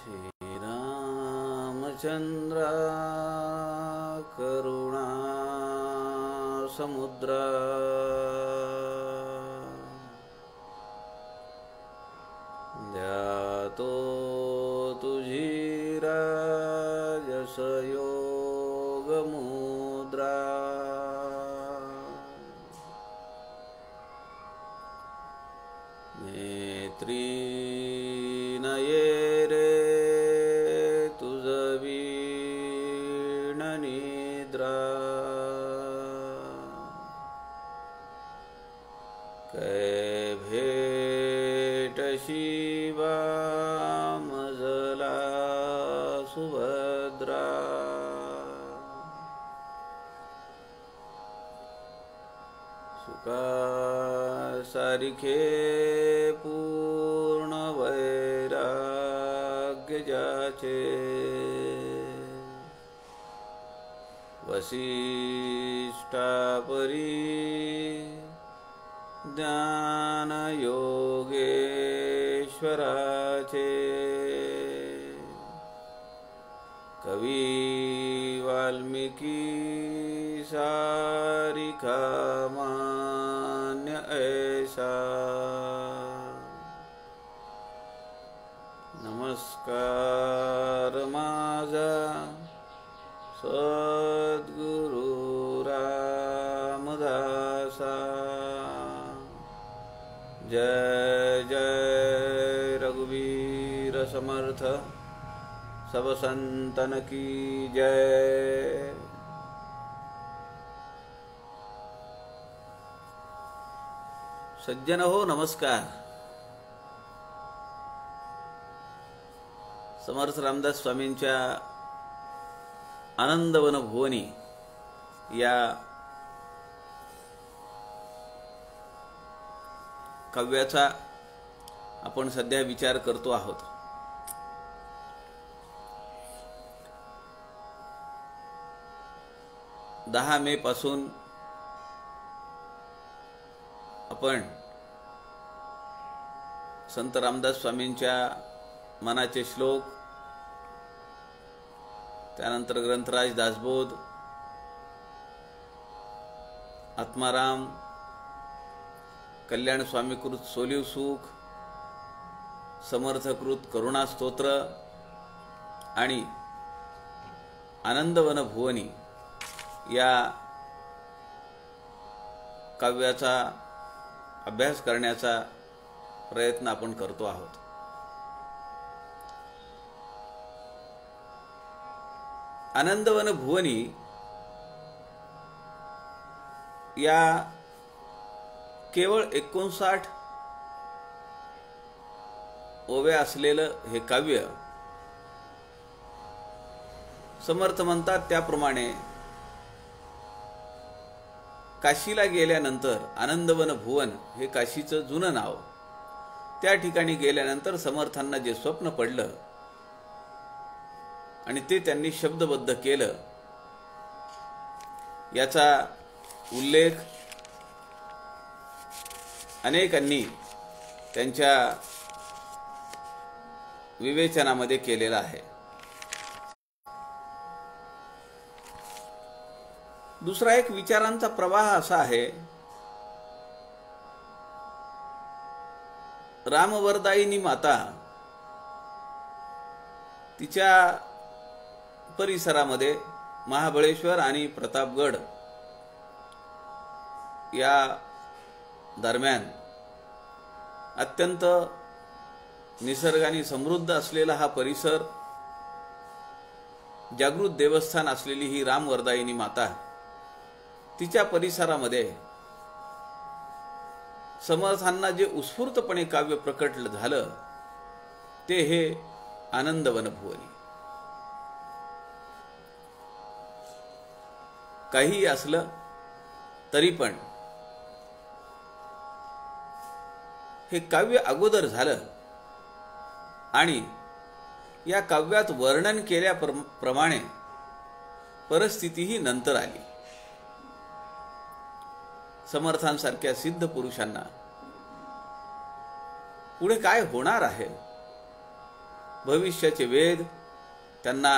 श्रीरामचन्द्र करुणा समुद्र ध्यातो तुझी राजस योग मुद्रा नेत्री नये रे तुझ वीण निद्रा कै भेट शिवा मजला सुभद्रा सुका सारिखे पूर्ण वैराग्य जाचे वसिष्ठा परी ज्ञान योगेश्वराचे कवी वाल्मीकी सारिखा मान्य ऐसा नमस्कार माझा सद्गुरु रामदासा जय जय रघुवीर समर्थ सब संतन की जय। सज्जन हो नमस्कार। समर्थ रामदास स्वामींच्या आनंदवन भुवनी या काव्याचा आपण सध्या विचार करतो आहोत। 10 मे पासून आपण संत रामदास स्वामींच्या मनाचे श्लोक, त्यानंतर ग्रंथराज दासबोध, आत्माराम, कल्याण स्वामीकृत सोलिव सुख, समर्थकृत करुणा स्तोत्र आणि आनंदवन भुवनी या काव्याचा अभ्यास करण्याचा प्रयत्न आपण करतो आहोत। आनंदवन भुवनी या केवळ 59 ओव्या असलेलं हे काव्य समर्थ म्हणतात त्याप्रमाणे काशीला गेल्यानंतर आनंदवन भुवन हे काशीचं जुनं नाव, त्या ठिकाणी गेल्यानंतर समर्थांना जे स्वप्न पडलं आणि ते त्यांनी शब्दबद्ध केलं याचा उल्लेख अनेकांनी त्यांच्या विवेचनामध्ये केलेला आहे। दुसरा एक विचारांचा प्रवाह असा आहे, रामवरदायिनी माता तिच्या परिसरामध्ये महाबळेश्वर आणि प्रतापगड या दरम्यान अत्यंत निसर्गाने समृद्ध असलेला हा परिसर, जागृत देवस्थान असलेली ही रामवरदायिनी माता, तिच्या परिसरामध्ये समर्थांना जे उत्स्फूर्तपणे काव्य प्रकटलं झालं ते हे आनंदवन भुवनी। काही असलं तरी पण हे काव्य अगोदर झालं आणि या काव्यात वर्णन केल्याप्रमाणे परिस्थिती ही नंतर आली। समर्थांसारख्या सिद्ध पुरुषांना पुढे काय होणार आहे भविष्याचे वेद त्यांना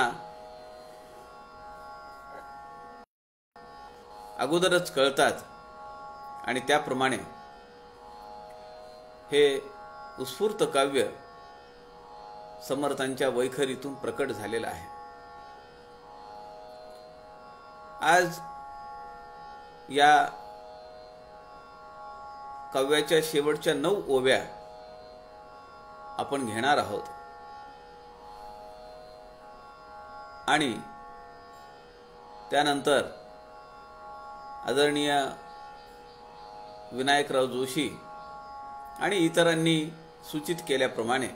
अगोदरच कळतात आणि त्याप्रमाणे हे उत्स्फूर्त काव्य समर्थांच्या वैखरीतून प्रकट झालेलं आहे. आज या काव्याच्या शेवटच्या 9 ओव्या आपण घेणार आहोत आणि त्यानंतर आदरणीय विनायकराव जोशी आणि इतरांनी सूचित केल्याप्रमाणे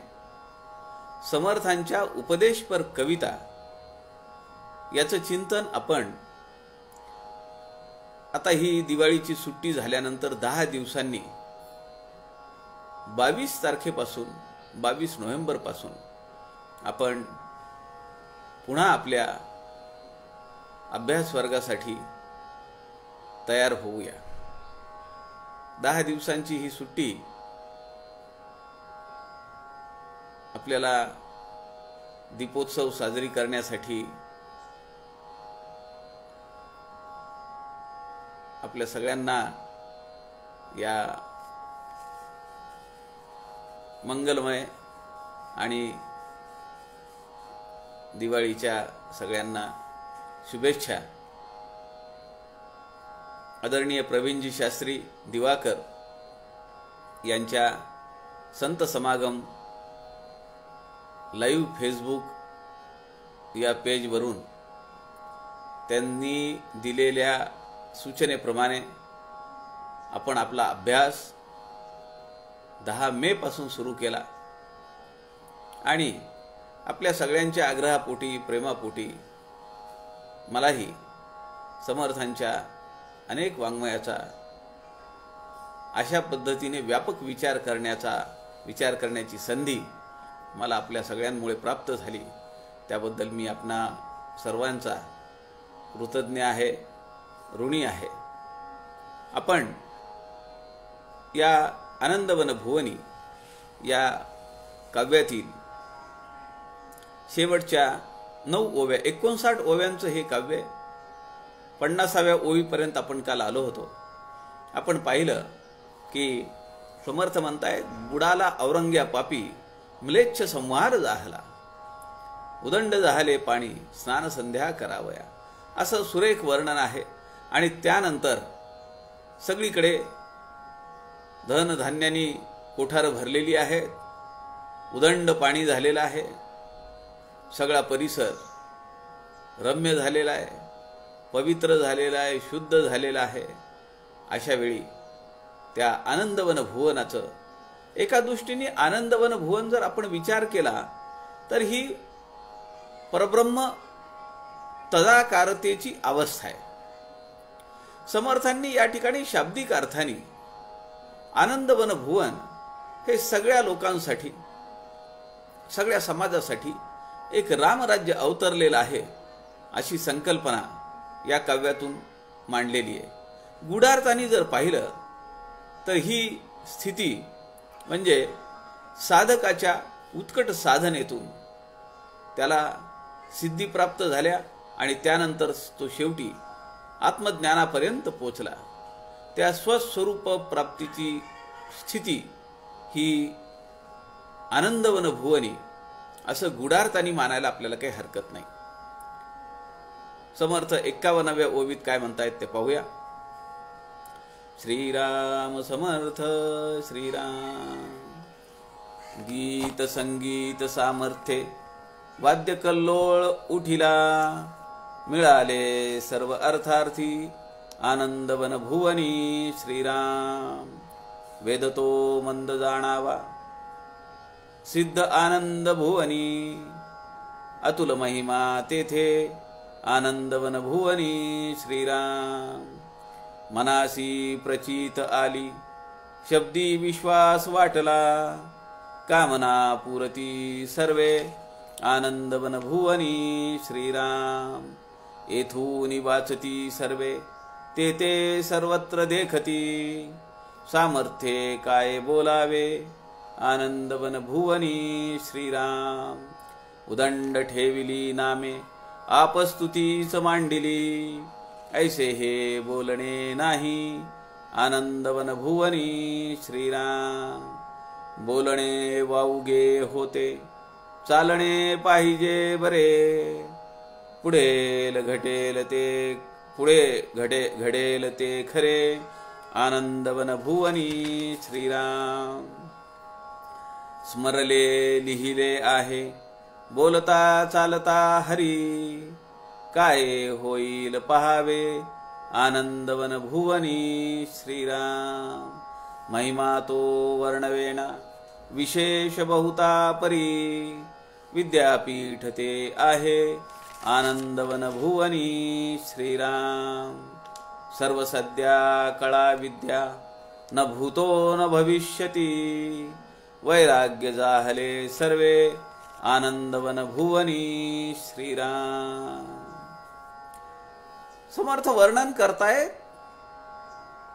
समर्थांच्या उपदेशपर कविता याचं चिंतन आपण आता ही दिवाळीची सुट्टी झाल्यानंतर 10 दिवसांनी 22 तारखेपासून 22 नोव्हेंबर पासून आपण पुन्हा आपल्या अभ्यास वर्गासाठी तयार होऊया. 10 दिवसांची ही सुट्टी आपल्याला दीपोत्सव साजरी करण्यासाठी आपल्या सगळ्यांना या मंगलमय आणि दिवाळीच्या सगळ्यांना शुभेच्छा. आदरणीय प्रवीणजी शास्त्री दिवाकर यांच्या संत समागम लाईव्ह फेसबुक या पेजवरून त्यांनी दिलेल्या सूचनेप्रमाणे आपण आपला अभ्यास 10 मे पासून सुरू केला आणि आपल्या सगळ्यांच्या आग्रहापोटी प्रेमापोटी मलाही समर्थांच्या अनेक वाङ्मयाचा अशा पद्धतीने व्यापक विचार करण्याची संधी मला आपल्या सगळ्यांमुळे प्राप्त झाली. त्याबद्दल मी आपणा सर्वांचा कृतज्ञ आहे, ऋणी आहे. आपण या आनंदवन भुवनी या काव्यातील शेवटच्या 9 ओव्या 59 ओव्यांचं हे काव्य 50व्या ओवीपर्यंत आपण काल आलो होतो. आपण पाहिलं की समर्थ म्हणतायत, बुडाला औरंग्या पापी म्लेच्छ संहार जाहला, उदंड जाहले पाणी स्नान संध्या करावया, असं सुरेख वर्णन आहे. आणि त्यानंतर सगळीकडे धनधान्यानी कोठार भरलेली आहेत, उदंड पाणी झालेलं आहे, सगळा परिसर रम्य झालेला आहे, पवित्र झालेला आहे, शुद्ध झालेला आहे. अशा वेळी त्या आनंदवन भुवनाचं एका दृष्टीने आनंदवन भुवन जर आपण विचार केला तर ही परब्रह्म तदाकारतेची अवस्था आहे. समर्थांनी या ठिकाणी शाब्दिक अर्थाने आनंदवन भुवन हे सगळ्या लोकांसाठी, सगळ्या समाजासाठी एक रामराज्य अवतरलेलं आहे अशी संकल्पना या काव्यातून मांडलेली आहे. गूढार्थाने जर पाहिलं तर ही स्थिती म्हणजे साधकाच्या उत्कट साधनेतून त्याला सिद्धी प्राप्त झाल्या आणि त्यानंतर तो शेवटी आत्मज्ञानापर्यंत पोचला. त्या स्वस्वरूप प्राप्तीची स्थिती ही आनंदवन भुवनी असं गूढार्थाने मानायला आपल्याला काही हरकत नाही. समर्थ 51व्या ओवीत काय म्हणतायत ते पाहूया. श्रीराम समर्थ श्रीराम. गीत संगीत सामर्थ्ये वाद्य कल्लोळ उठिला, मिळाले सर्व अर्थार्थी आनंदवन भुवनी श्रीराम. वेदतो मंद जाणावा सिद्ध आनंद भुवनी, अतुल महिमा तेथे आनंदवन भुवनी श्रीराम. मनासी प्रचित आली शब्दी विश्वास वाटला, कामना पुरती सर्वे आनंदवन भुवनी श्रीराम. येथून वाचती सर्वे ते सर्वत्र देखती, सामर्थ्ये काय बोलावे आनंदवन भुवनी श्रीराम. उदंड ठेविली नामे आपस्तुतीच मांडिली, ऐसे हे बोलणे नाही आनंदवन भुवनी श्रीराम. बोलणे वाऊगे होते चालणे पाहिजे बरे, पुढे घडेल ते खरे आनंदवन भुवनी श्रीराम. स्मरले लिहिले आहे बोलता चालता हरी, काय होईल पहावे आनंदवन भुवनी श्रीराम. महिमा तो वर्णवेना विशेष बहुता परी, विद्यापीठ ते आहे आनंदवन भुवनी श्रीराम. सर्व सद्या कळा विद्या न भूतो न भविष्यती, वैराग्य जाहले सर्वे आनंदवन भुवनी श्रीराम. समर्थ वर्णन करतायत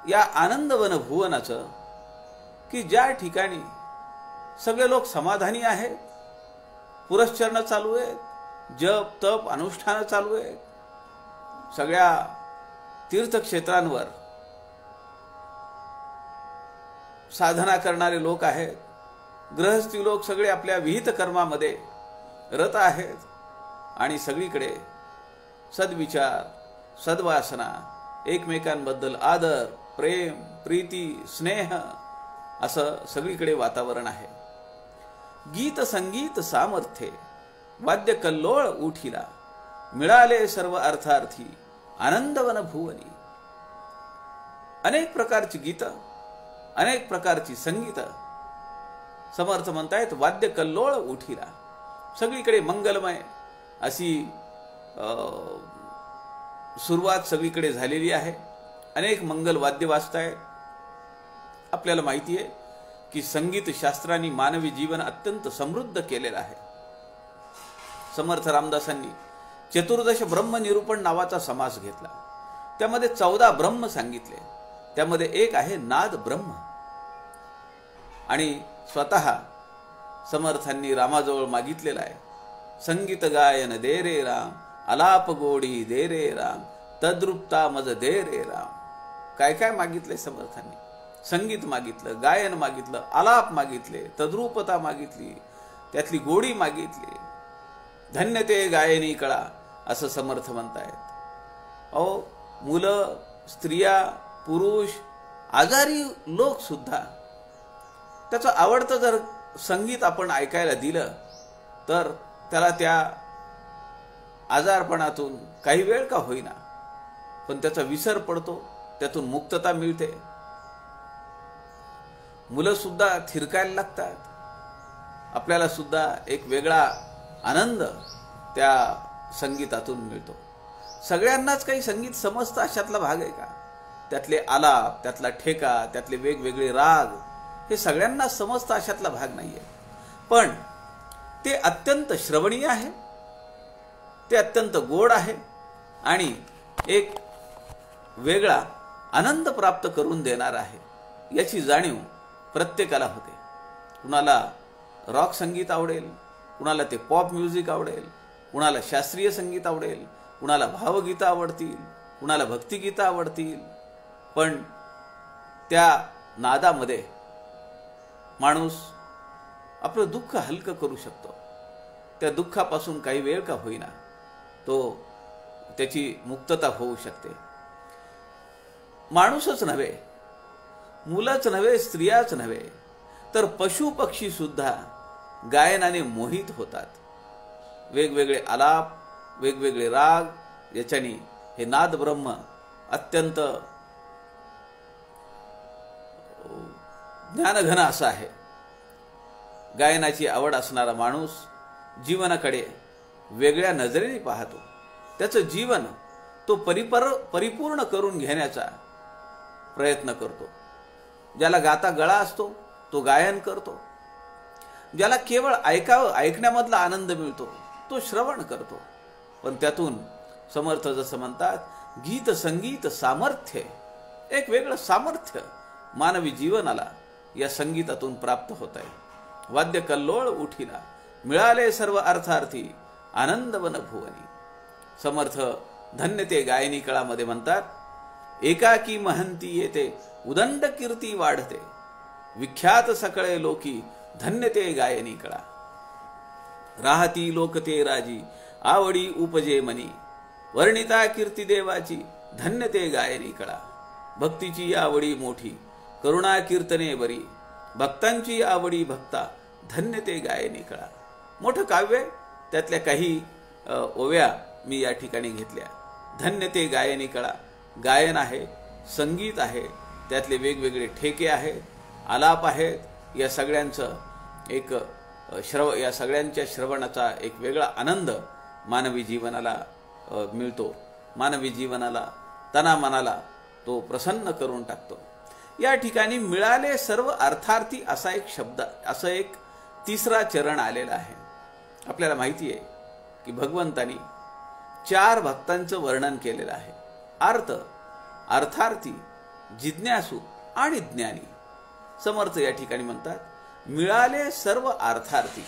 या आनंदवन भुवनाचं, की ज्या ठिकाणी सगळे लोक समाधानी आहेत, पुरस्चरण चालू आहेत, जप तप अनुष्ठान चालू आहेत, सगळ्या तीर्थक्षेत्रांवर साधना करणारे लोक आहेत, गृहस्थी लोक सगळे आपल्या विहित कर्मामध्ये रत आहेत, आणि सगळीकडे सद्विचार सद्वासना, एकमेकांबद्दल आदर प्रेम प्रीती स्नेह असं सगळीकडे वातावरण आहे. गीत संगीत सामर्थ्ये वाद्य कल्लोळ उठिला, मिळाले सर्व अर्थार्थी आनंदवन भुवनी. अनेक प्रकारची गीत अनेक प्रकारची संगीत, समर्थ म्हणतायत वाद्य कल्लोळ उठिला, सगळीकडे मंगलमय अशी सुरुवात सगळीकडे झालेली आहे. अनेक मंगल वाद्य वाजतायत. आपल्याला माहिती आहे की संगीत शास्त्रांनी मानवी जीवन अत्यंत समृद्ध केलेलं आहे. समर्थ रामदासांनी चतुर्दश ब्रह्म निरूपण नावाचा समास घेतला, त्यामध्ये 14 ब्रह्म सांगितले. त्यामध्ये एक आहे नाद ब्रह्म. आणि स्वतः समर्थांनी रामाजवळ मागितलेला आहे, संगीत गायन दे रे राम, अलाप गोडी दे रे राम, तद्रुपता मज दे रे राम. काय काय मागितले समर्थांनी? संगीत मागितलं, गायन मागितलं, आलाप मागितले, तद्रूपता मागितली, त्यातली गोडी मागितली. धन्य ते गायनी कळा असं समर्थ म्हणतायत. अहो, मुलं स्त्रिया पुरुष आजारी लोक सुद्धा त्याचं आवडतं जर संगीत आपण ऐकायला दिलं तर त्याला त्या आजारपणातून काही वेळ का होईना पण त्याचा विसर पडतो, त्यातून मुक्तता मिळते. मुलं सुद्धा थिरकायला लागतात. आपल्याला सुद्धा एक वेगळा आनंद त्या संगीतातून मिळतो. सगळ्यांनाच काही संगीत समजतं अशातला भाग आहे का? त्यातले आलाप, त्यातला ठेका, त्यातले वेगवेगळे राग हे सगळ्यांना समजतं अशातला भाग नाहीये. पण ते अत्यंत श्रवणीय आहे, ते अत्यंत गोड आहे आणि एक वेगळा आनंद प्राप्त करून देणार आहे याची जाणीव प्रत्येकाला होते. कुणाला रॉक संगीत आवडेल, कुणाला ते पॉप म्युझिक आवडेल, कुणाला शास्त्रीय संगीत आवडेल, कुणाला भावगीतं आवडतील, कुणाला भक्तिगीतं आवडतील. पण त्या नादामध्ये माणूस आपलं दुःख हलकं करू शकतो. त्या दुःखापासून काही वेळ का होईना त्याची मुक्तता होऊ शकते. माणूसच नव्हे, मुलंच नव्हे, स्त्रियाच नव्हे, तर पशु पक्षी सुद्धा गायनाने मोहित होतात. वेगवेगळे आलाप, वेगवेगळे राग याच्याने हे नाद ब्रह्म अत्यंत ज्ञानघन असं आहे. गायनाची आवड असणारा माणूस जीवनाकडे वेगळ्या नजरेने पाहतो. त्याचं जीवन तो परिपूर्ण करून घेण्याचा प्रयत्न करतो. ज्याला गाता गळा असतो तो गायन करतो. ज्याला केवळ ऐकण्यामधला आनंद मिळतो तो श्रवण करतो. पण त्यातून समर्थ जसं म्हणतात, गीत संगीत सामर्थ्य, एक वेगळं सामर्थ्य मानवी जीवनाला या संगीतातून प्राप्त होत आहे. वाद्य कल्लोळ उठिला, मिळाले सर्व अर्थार्थी, आनंदवन भुवनी. समर्थ धन्य ते गायनी कळामध्ये म्हणतात, एकाकी महंती येते, उदंड कीर्ती वाढते, विख्यात सकळे लोकी, धन्य ते गायनी कळा. राहती लोक ते राजी, आवडी उपजे मनी, वर्णिता कीर्ती देवाची, धन्य ते गायनी कळा. भक्तीची आवडी मोठी, करुणा कीर्तने बरी, भक्तांची आवडी भक्ता, धन्य ते गायनी कळा. मोठं काव्य, त्यातल्या काही ओव्या मी या ठिकाणी घेतल्या. धन्य ते गायनी कळा. गायन आहे, संगीत आहे, त्यातले वेगवेगळे ठेके आहेत, आलाप आहेत. या सगळ्यांचं एक या सगळ्यांच्या श्रवणाचा एक वेगळा आनंद मानवी जीवनाला मिळतो. मानवी जीवनाला, तना मनाला तो प्रसन्न करून टाकतो. या ठिकाणी मिळाले सर्व अर्थार्थी असा एक शब्द, असं एक तिसरा चरण आलेला आहे. आपल्याला माहिती आहे की भगवंतानी 4 भक्तांचं वर्णन केलेलं आहे. अर्थ, अर्थार्थी, जिज्ञासू आणि ज्ञानी. समर्थ या ठिकाणी म्हणतात, मिळाले सर्व अर्थार्थी,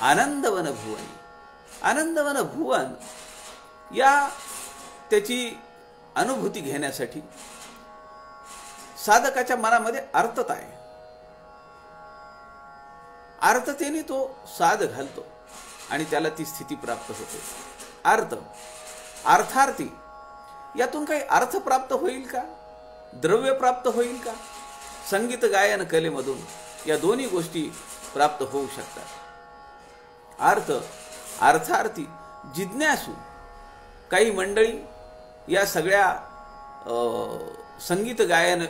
आनंदवन भुवनी. आनंदवन भुवन या त्याची अनुभूती घेण्यासाठी साधकाच्या मनामध्ये अर्थता आहे. अर्थतेने तो साध घालतो आणि त्याला ती स्थिती प्राप्त होते. अर्थ, अर्थार्थी, यातून काही अर्थ प्राप्त होईल का, द्रव्य प्राप्त होईल का? संगीत गायन कलेमधून या दोन्ही गोष्टी प्राप्त होऊ शकतात. अर्थ, अर्थार्थी, जिज्ञासू. काही मंडळी या सगळ्या संगीत गायन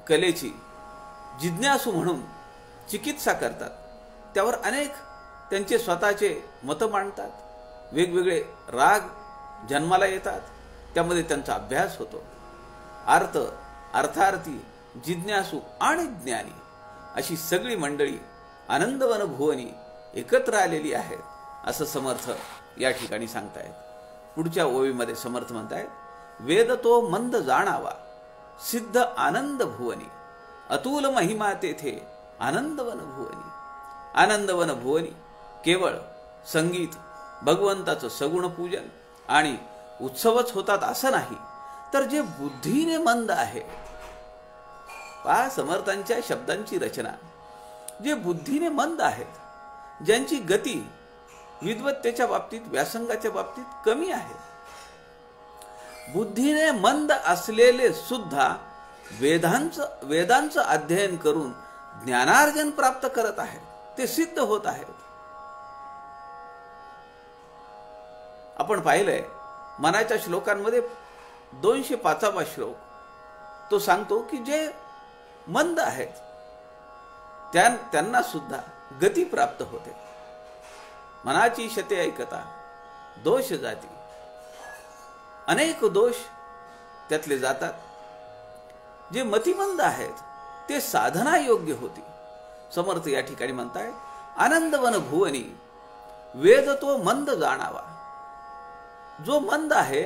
कलेची जिज्ञासू म्हणून चिकित्सा करतात. त्यावर अनेक त्यांचे स्वतःचे मतं मांडतात. वेगवेगळे राग जन्माला येतात, त्यामध्ये त्यांचा अभ्यास होतो. अर्थ, अर्थार्थी, जिज्ञासू आणि ज्ञानी अशी सगळी मंडळी आनंदवन भुवनी एकत्र आलेली आहेत, असं समर्थ या ठिकाणी सांगतायत. पुढच्या ओवीमध्ये समर्थ म्हणतायत, वेद तो मंद जाणावा, सिद्ध आनंद भुवनी, अतुल महिमा तेथे, आनंदवन भुवनी. आनंदवन भुवनी केवळ संगीत, भगवंताचं सगुण पूजन आणि उत्सवच होतात असं नाही, तर जे बुद्धीने मंद आहे, पहा समर्थांच्या शब्दांची रचना, जे बुद्धीने मंद आहेत, ज्यांची गती विद्वत्तेच्या बाबतीत, व्यासंगाच्या बाबतीत कमी आहे, बुद्धीने मंद असलेले सुद्धा वेदांचं अध्ययन करून ज्ञानार्जन प्राप्त करत आहेत, ते सिद्ध होत आहेत. आपण पाहिलंय मनाच्या श्लोकांमध्ये 205वा श्लोक तो सांगतो की जे मंद आहेत त्यांना सुद्धा गती प्राप्त होते. मनाची शते ऐकता दोष जाती, अनेक दोष त्यातले जातात. जे मतिमंद आहेत ते साधना योग्य होती. समर्थ या ठिकाणी म्हणताय, आनंदवन भुवनी, वेद तो मंद जाणावा. जो मंद आहे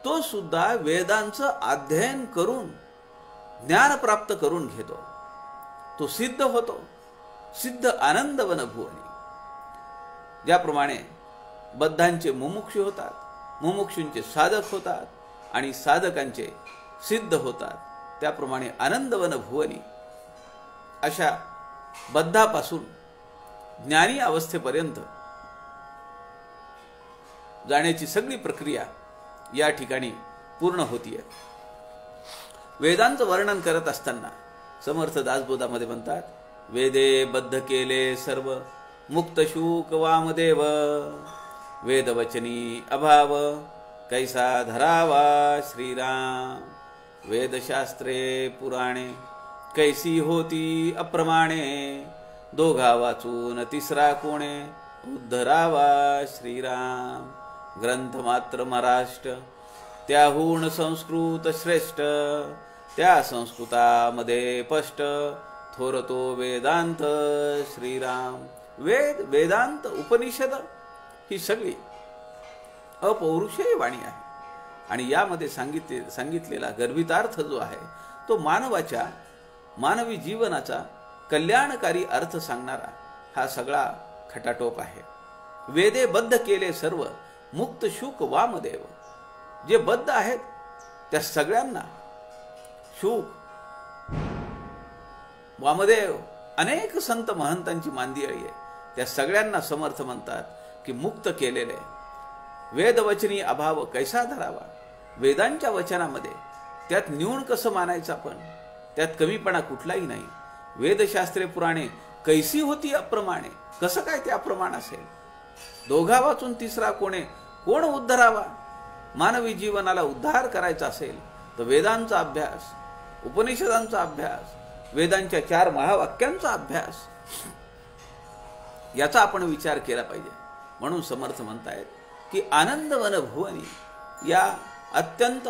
तो सुद्धा वेदांचं अध्ययन करून ज्ञान प्राप्त करून घेतो, तो सिद्ध होतो. सिद्ध आनंदवन भुवनी. ज्याप्रमाणे बद्धांचे मुमुक्षु होतात, मुमुक्षूंचे साधक होतात आणि साधकांचे सिद्ध होतात, त्याप्रमाणे आनंदवन भुवनी अशा बद्धापासून ज्ञानी अवस्थेपर्यंत जाण्याची सगळी प्रक्रिया या ठिकाणी पूर्ण होतीये. वेदांचं वर्णन करत असताना समर्थ दासबोधामध्ये म्हणतात, वेदे बद्ध केले सर्व, मुक्त शूक वामदेव, वेदवचनी अभाव, कैसा धरावा श्रीराम. वेदशास्त्रे पुराणे, कैसी होती अप्रमाणे, दोघा वाचून तिसरा कोणे, उद्धरावा श्रीराम. ग्रंथ मात्र महाराष्ट्र, त्याहून संस्कृत श्रेष्ठ, त्या संस्कृतामध्ये स्पष्ट, थोरतो वेदांत श्रीराम. वेद, वेदांत, उपनिषद ही सगळी अपौरुषेय वाणी आहे आणि यामध्ये सांगितलेला गर्भितार्थ जो आहे तो मानवी जीवनाचा कल्याणकारी अर्थ सांगणारा हा सगळा खटाटोप आहे. वेदे बद्ध केले सर्व मुक्त शुक वामदेव. जे बद्ध आहेत त्या सगळ्यांना शुक, वामदेव, अनेक संत महंतांची मांदियाळी आहे, त्या सगळ्यांना समर्थ म्हणतात की मुक्त केलेले. वेदवचनी अभाव कैसा धरावा. वेदांच्या वचनामध्ये त्यात न्यून कसं मानायचं आपण, त्यात कमीपणा कुठलाही नाही. वेदशास्त्रे पुराणे कैसी होती अप्रमाणे. कसं काय ते अप्रमाण असेल. दोघा वाचून तिसरा कोण उद्धरावा. मानवी जीवनाला उद्धार करायचा असेल तर वेदांचा अभ्यास, उपनिषदांचा अभ्यास, वेदांच्या 4 महावाक्यांचा अभ्यास, याचा आपण विचार केला पाहिजे. म्हणून समर्थ म्हणतायत की आनंदवन भुवनी या अत्यंत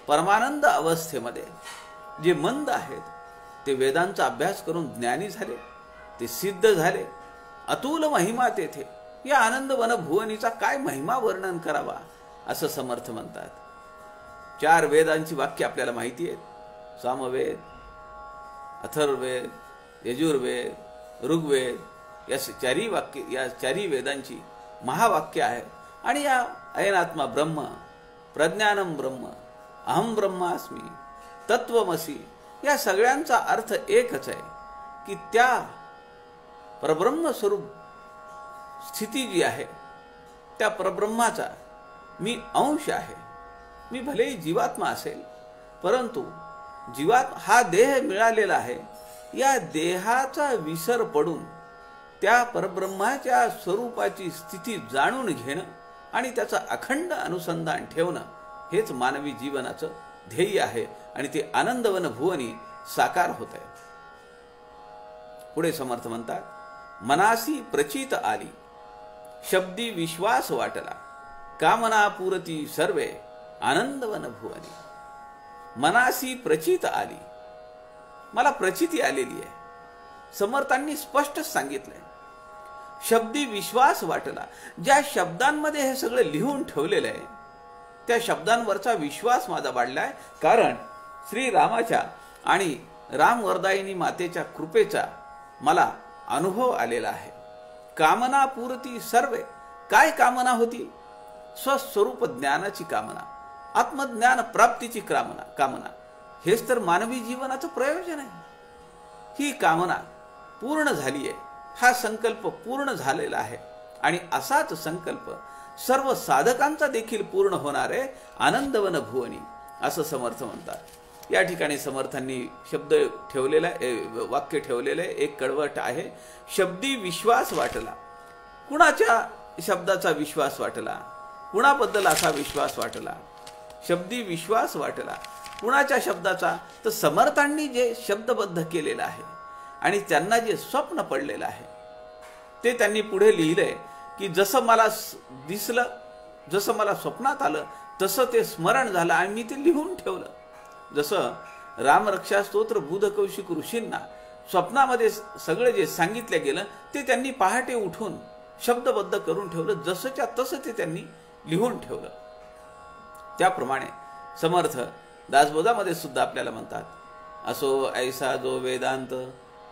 परमानंद अवस्थेमध्ये जे मंद आहेत ते वेदांचा अभ्यास करून ज्ञानी झाले, ते सिद्ध झाले. अतुल महिमा तेथे. या आनंदवन भुवनीचा काय महिमा वर्णन करावा असं समर्थ म्हणतात. 4 वेदांची वाक्य आपल्याला माहिती आहेत. सामवेद, अथर्ववेद, यजुर्वेद, ऋग्वेद या 4ही वेदांची महावाक्य आहे. आणि या अयनात्मा ब्रह्म, प्रज्ञानम ब्रह्म, अहम ब्रह्मास्मी, तत्वमसी या सगळ्यांचा अर्थ एकच आहे की त्या परब्रह्म स्वरूप स्थिती जी आहे त्या परब्रह्माचा मी अंश आहे. मी भलेही जीवात्मा असेल परंतु हा देह मिळालेला आहे. या देहाचा विसर पडून त्या परब्रह्माच्या स्वरूपाची स्थिती जाणून घेणं आणि त्याचा अखंड अनुसंधान ठेवणं हेच मानवी जीवनाचं ध्येय आहे. आणि ते आनंदवन भुवनी साकार होत आहे. पुढे समर्थ म्हणतात, मनासी प्रचित आली, शब्दी विश्वास वाटला, कामना पुरती सर्वे आनंदवन भुवनी. मनासी प्रचित आली, मला प्रचिती आलेली आहे. समर्थांनी स्पष्ट सांगितलंय. शब्दी विश्वास वाटला. ज्या शब्दांमध्ये हे सगळं लिहून ठेवलेलं आहे त्या शब्दांवरचा विश्वास माझा वाढलाय. कारण श्रीरामाच्या आणि रामवरदायिनी मातेच्या कृपेचा मला अनुभव आलेला आहे. कामना पुरती सर्वे. काय कामना होती? स्वस्वरूप ज्ञानाची कामना, आत्मज्ञान प्राप्तीची कामना. हेच तर मानवी जीवनाचं प्रयोजन आहे. ही कामना पूर्ण झाली आहे. हा संकल्प पूर्ण झालेला आहे. आणि असाच संकल्प सर्व साधकांचा देखील पूर्ण होणार आहे. आनंदवन भुवनी असं समर्थ म्हणतात. या ठिकाणी समर्थांनी शब्द ठेवलेला, वाक्य ठेवलेले एक कडवट आहे. शब्दी विश्वास वाटला. कुणाच्या शब्दाचा विश्वास वाटला? कुणाबद्दल असा विश्वास वाटला? शब्दी विश्वास वाटला. कुणाच्या शब्दाचा? तर समर्थांनी जे शब्दबद्ध केलेलं आहे आणि त्यांना जे स्वप्न पडलेलं आहे ते त्यांनी पुढे लिहिलंय की जसं मला दिसलं, जसं मला स्वप्नात आलं तसं ते स्मरण झालं आणि मी ते लिहून ठेवलं. जसं रामरक्षा स्तोत्र बुधकौशिक ऋषींना स्वप्नामध्ये सगळं जे सांगितलं गेलं ते त्यांनी पहाटे उठून शब्दबद्ध करून ठेवलं. जसंच्या तसं ते त्यांनी लिहून ठेवलं. त्याप्रमाणे समर्थ दासबोधामध्ये सुद्धा आपल्याला म्हणतात, असो ऐसा जो वेदांत,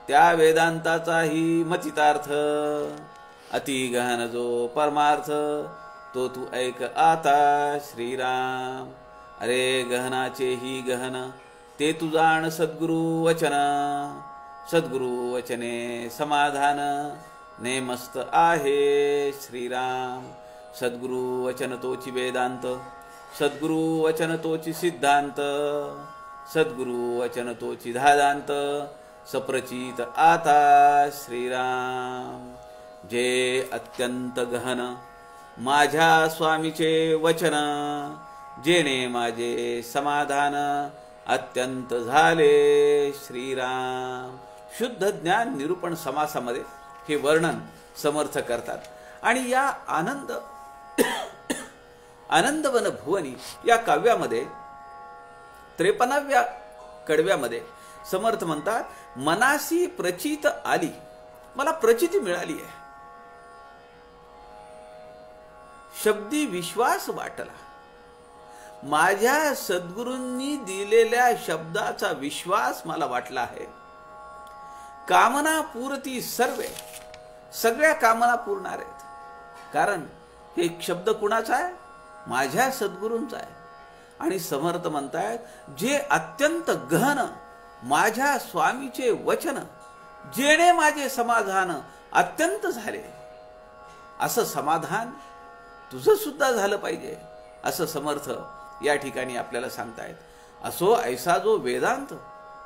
त्या वेदांताचाही मतितार्थ, अति गहन जो परमार्थ, तो तू ऐक आता श्रीराम. अरे गहनाचे ही गहन, ते तू जाण सद्गुरु वचन. सद्गुरु वचने समाधान, नेमस्त आहे श्रीराम. सद्गुरु वचन तोची वेदांत, सद्गुरु वचन तोची सिद्धांत, सद्गुरु वचन तोची धादांत, सप्रचित आता श्रीराम. जे अत्यंत गहन माझ्या स्वामीचे वचन, जेणे माझे समाधान अत्यंत झाले श्रीराम. शुद्ध ज्ञान निरूपण समासामध्ये हे वर्णन समर्थ करतात. आणि या आनंदवन भुवनी या काव्यामध्ये 53व्या कडव्यामध्ये समर्थ म्हणतात, मनासी प्रचित आली, मला प्रचिती मिळाली आहे. शब्दी विश्वास वाटला. माझ्या सद्गुरूंनी दिलेल्या शब्दाचा विश्वास मला वाटला आहे. कामना पुरती सर्वे. सगळ्या कामना पुरणार आहेत. कारण हे शब्द कुणाचा आहे? माझ्या सद्गुरूंचा आहे. आणि समर्थ म्हणतायत, जे अत्यंत गहन माझ्या स्वामीचे वचन, जेणे माझे समाधान अत्यंत झाले. असं समाधान तुझं सुद्धा झालं पाहिजे, असं समर्थ या ठिकाणी आपल्याला सांगतायत. असो ऐसा जो वेदांत,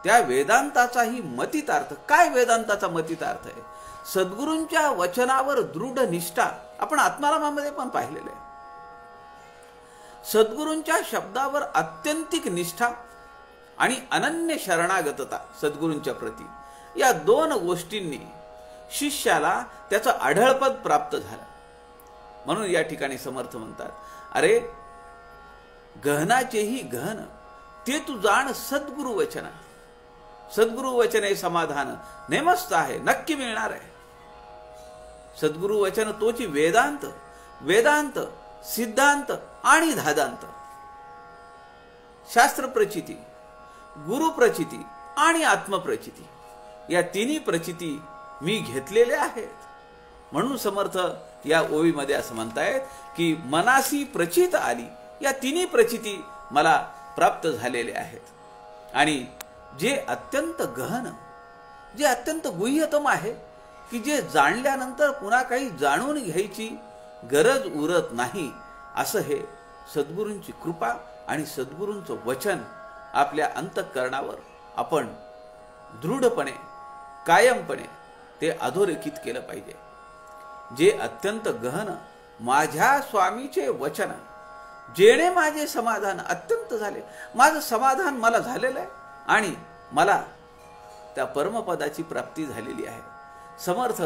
त्या वेदांताचाही मतितार्थ. काय वेदांताचा मतितार्थ आहे? सद्गुरूंच्या वचनावर दृढ निष्ठा. आपण आत्मारामामध्ये पण पाहिलेलं आहे. सद्गुरूंच्या शब्दावर अत्यंतिक निष्ठा आणि अनन्य शरणागतता सद्गुरूंच्या प्रती, या दोन गोष्टींनी शिष्याला त्याचं आढळपद प्राप्त झालं. म्हणून या ठिकाणी समर्थ म्हणतात, अरे गहनाचेही गहन ते तू जाण सद्गुरु वचन. सद्गुरु वचन हे समाधान नेमस्त आहे, नक्की मिळणार आहे. सद्गुरु वचन तोची वेदांत, वेदांत सिद्धांत आणि धादांत. शास्त्र प्रचिती, गुरु प्रचिती आणि आत्मप्रचिती, या तिन्ही प्रचिती मी घेतलेल्या आहेत. म्हणून समर्थ या ओवीमध्ये असं म्हणतायत की मनासी प्रचित आली, या तिन्ही प्रचिती मला प्राप्त झालेल्या आहेत. आणि जे अत्यंत गहन, जे अत्यंत गुह्यतम आहे, की जे जाणल्यानंतर पुन्हा काही जाणून घ्यायची गरज उरत नाही, असं हे सद्गुरूंची कृपा आणि सद्गुरूंचं वचन आपल्या अंतःकरणावर आपण दृढपणे कायमपणे ते अधोरेखित केलं पाहिजे. जे अत्यंत गहन माझ्या स्वामीचे वचन, जेणे माझे समाधान अत्यंत झाले. माझं समाधान मला झालेलं आहे आणि मला त्या परमपदाची प्राप्ती झालेली आहे. समर्थ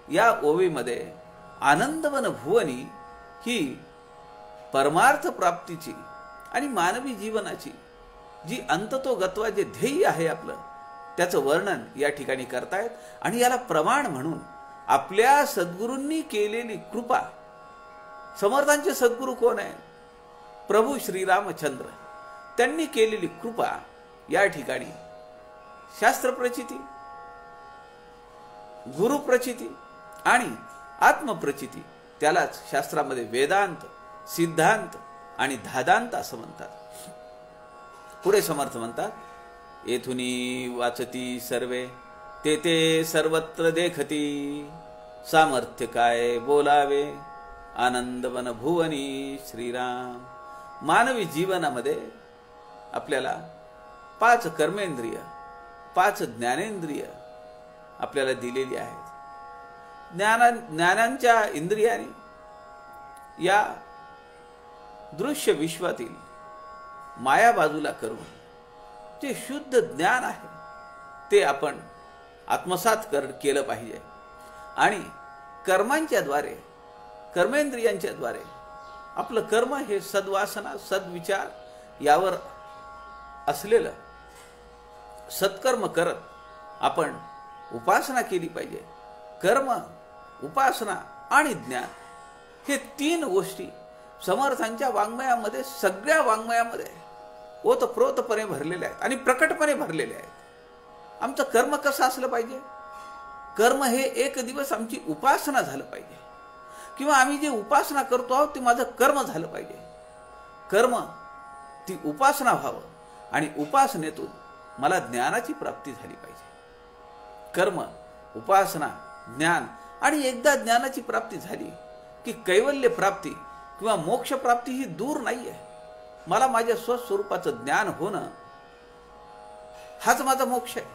या ओवीमध्ये आनंदवन भुवनी ही परमार्थ प्राप्तीची आणि मानवी जीवनाची जी अंततोगत्वा जे ध्येय आहे आपलं, त्याचं वर्णन या ठिकाणी करतायत. आणि याला प्रमाण म्हणून आपल्या सद्गुरूंनी केलेली कृपा. समर्थांचे सद्गुरू कोण आहे? प्रभू श्रीरामचंद्र. त्यांनी केलेली कृपा या ठिकाणी शास्त्र प्रचिती, गुरु प्रचिती आणि आत्मप्रचिती, त्यालाच शास्त्रामध्ये वेदांत, सिद्धांत आणि धादांत असं म्हणतात. पुढे समर्थ म्हणतात, येथुनी वाचती सर्वे ते ते सर्वत्र देखती, सामर्थ्य काय बोलावे आनंदवन भुवनी श्रीराम. मानवी जीवनामध्ये आपल्याला 5 कर्मेंद्रिय, 5 ज्ञानेंद्रिय आपल्याला दिलेली आहेत. ज्ञानांच्या इंद्रियाने या दृश्य विश्वातील माया बाजूला करून जे शुद्ध ज्ञान आहे ते आपण आत्मसात केलं पाहिजे. आणि कर्मांच्या द्वारे, कर्मेंद्रियांच्या द्वारे आपलं कर्म हे सद्वासना, सद्विचार यावर असलेलं सत्कर्म करत आपण उपासना केली पाहिजे. कर्म, उपासना आणि ज्ञान हे 3 गोष्टी समर्थांच्या वाङ्मयामध्ये, सगळ्या वाङ्मयामध्ये ओतप्रोतपणे भरलेल्या आहेत आणि प्रकटपणे भरलेल्या आहेत. आमचं कर्म कसं असलं पाहिजे? कर्म हे एक दिवस आमची उपासना झालं पाहिजे, किंवा आम्ही जे उपासना करतो आहोत ते माझं कर्म झालं पाहिजे. कर्म ती उपासना व्हावं आणि उपासनेतून मला ज्ञानाची प्राप्ती झाली पाहिजे. कर्म, उपासना, ज्ञान आणि एकदा ज्ञानाची प्राप्ती झाली की कैवल्य प्राप्ती किंवा मोक्ष प्राप्ती ही दूर नाहीये. मला माझ्या स्वस्वरूपाचं ज्ञान होणं हाच माझा मोक्ष आहे,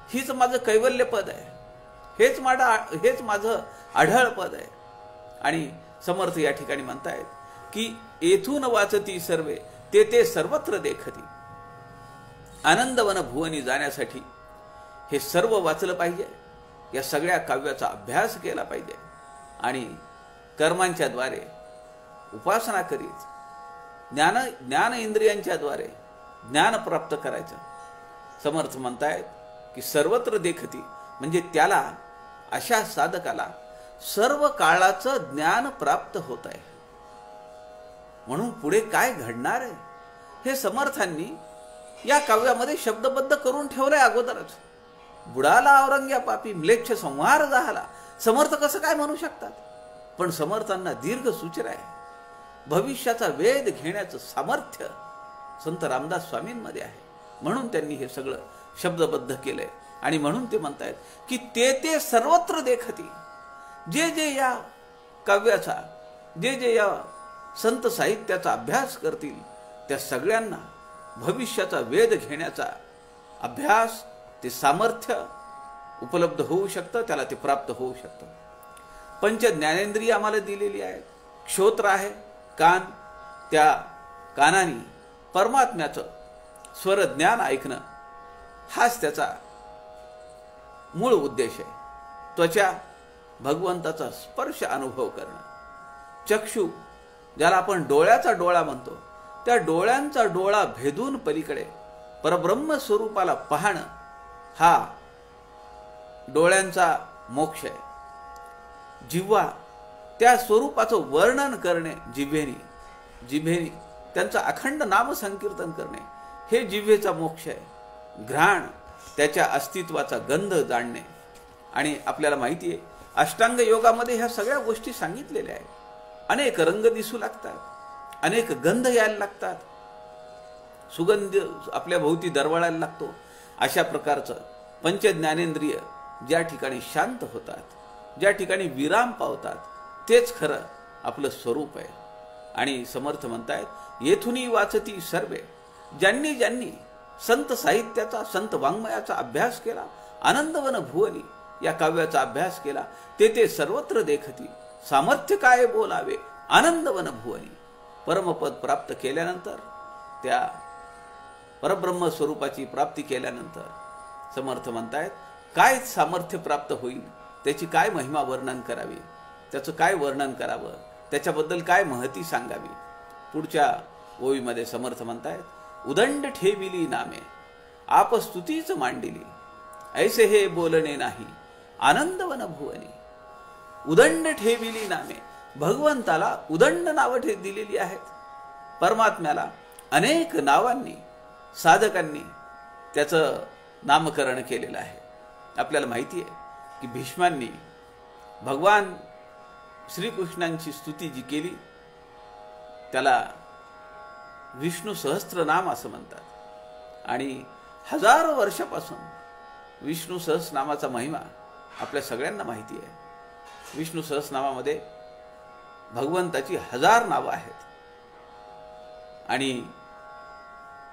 हीच माझं कैवल्य पद आहे, हेच माझं आढळ पद आहे. आणि समर्थ या ठिकाणी म्हणतायत की येथून वाचती सर्वे ते ते सर्वत्र देखती. आनंदवन भुवनी जाण्यासाठी हे सर्व वाचलं पाहिजे, या सगळ्या काव्याचा अभ्यास केला पाहिजे आणि कर्मांच्या द्वारे उपासना करीत ज्ञान इंद्रियांच्या द्वारे ज्ञान प्राप्त करायचं. समर्थ म्हणतायत की सर्वत्र देखती म्हणजे त्याला, अशा साधकाला सर्व काळाचं ज्ञान प्राप्त होत आहे. म्हणून पुढे काय घडणार आहे हे समर्थांनी या काव्यामध्ये शब्दबद्ध करून ठेवलंय अगोदरच. बुडाला औरंग्या पापी म्लेच्छ संहार झाला. समर्थ कसं काय म्हणू शकतात? पण समर्थांना दीर्घ सूचर आहे. भविष्याचा वेध घेण्याचं सामर्थ्य संत रामदास स्वामींमध्ये आहे. म्हणून त्यांनी हे सगळं शब्दबद्ध केलंय. आणि म्हणून ते म्हणतायत की ते सर्वत्र देखती. जे जे या काव्याचा, जे जे या संत साहित्याचा अभ्यास करतील त्या सगळ्यांना भविष्याचा वेध घेण्याचा अभ्यास, ते सामर्थ्य उपलब्ध होऊ शकतं, त्याला ते प्राप्त होऊ शकतं. पंच ज्ञानेंद्रिय आम्हाला दिलेली आहेत. श्रोत्र आहे कान, त्या कानाने परमात्म्याचं स्वरज्ञान ऐकणं हाच त्याचा मूळ उद्देश आहे. त्वचा भगवंताचा स्पर्श अनुभव करणं. चक्षु ज्याला आपण डोळ्याचा डोळा म्हणतो, त्या डोळ्यांचा डोळा भेदून पलीकडे परब्रह्म स्वरूपाला पाहणं हा डोळ्यांचा मोक्ष आहे. जिव्हा त्या स्वरूपाचं वर्णन करणे जिव्हेनी त्यांचा अखंड नाम संकीर्तन करणे हे जिव्हेचा मोक्ष आहे. घ्राण त्याच्या अस्तित्वाचा गंध जाणणे. आणि आपल्याला माहिती आहे अष्टांग योगामध्ये ह्या सगळ्या गोष्टी सांगितलेल्या आहेत. अनेक रंग दिसू लागतात, अनेक गंध यायला लागतात, सुगंध आपल्या भोवती दरवळायला लागतो. अशा प्रकारचं पंचज्ञानेंद्रिय ज्या ठिकाणी शांत होतात, ज्या ठिकाणी विराम पावतात, तेच खरं आपलं स्वरूप आहे. आणि समर्थ म्हणतायत येथुनी वाचती सर्वे. ज्यांनी ज्यांनी संत साहित्याचा, संत वाङ्मयाचा अभ्यास केला, आनंदवन भुवनी या काव्याचा अभ्यास केला, ते सर्वत्र देखती. सामर्थ्य काय बोलावे आनंदवन भुवनी. परमपद प्राप्त केल्यानंतर, त्या परब्रह्म स्वरूपाची प्राप्ती केल्यानंतर समर्थ म्हणतायत काय सामर्थ्य प्राप्त होईल, त्याची काय महिमा वर्णन करावी, त्याचं काय वर्णन करावं, त्याच्याबद्दल काय महती सांगावी. पुढच्या ओळीमध्ये समर्थ म्हणतायत उदंड ठेविली नामे आप स्तुतीच मांडिली. ऐसे हे बोलणे नाही आनंदवन भुवनी. उदंड ठेविली नामे. भगवंताला उदंड नावं दिलेली आहेत. परमात्म्याला अनेक नावांनी साधकांनी त्याचं नामकरण केलेलं आहे. आपल्याला माहिती आहे की भीष्मांनी भगवान श्रीकृष्णांची स्तुती जी केली त्याला विष्णू सहस्त्रनाम असं म्हणतात. आणि हजारो वर्षापासून विष्णू सहस्रनामाचा महिमा आपल्या सगळ्यांना माहिती आहे. विष्णू सहस्रनामामध्ये भगवंताची 1000 नावं आहेत. आणि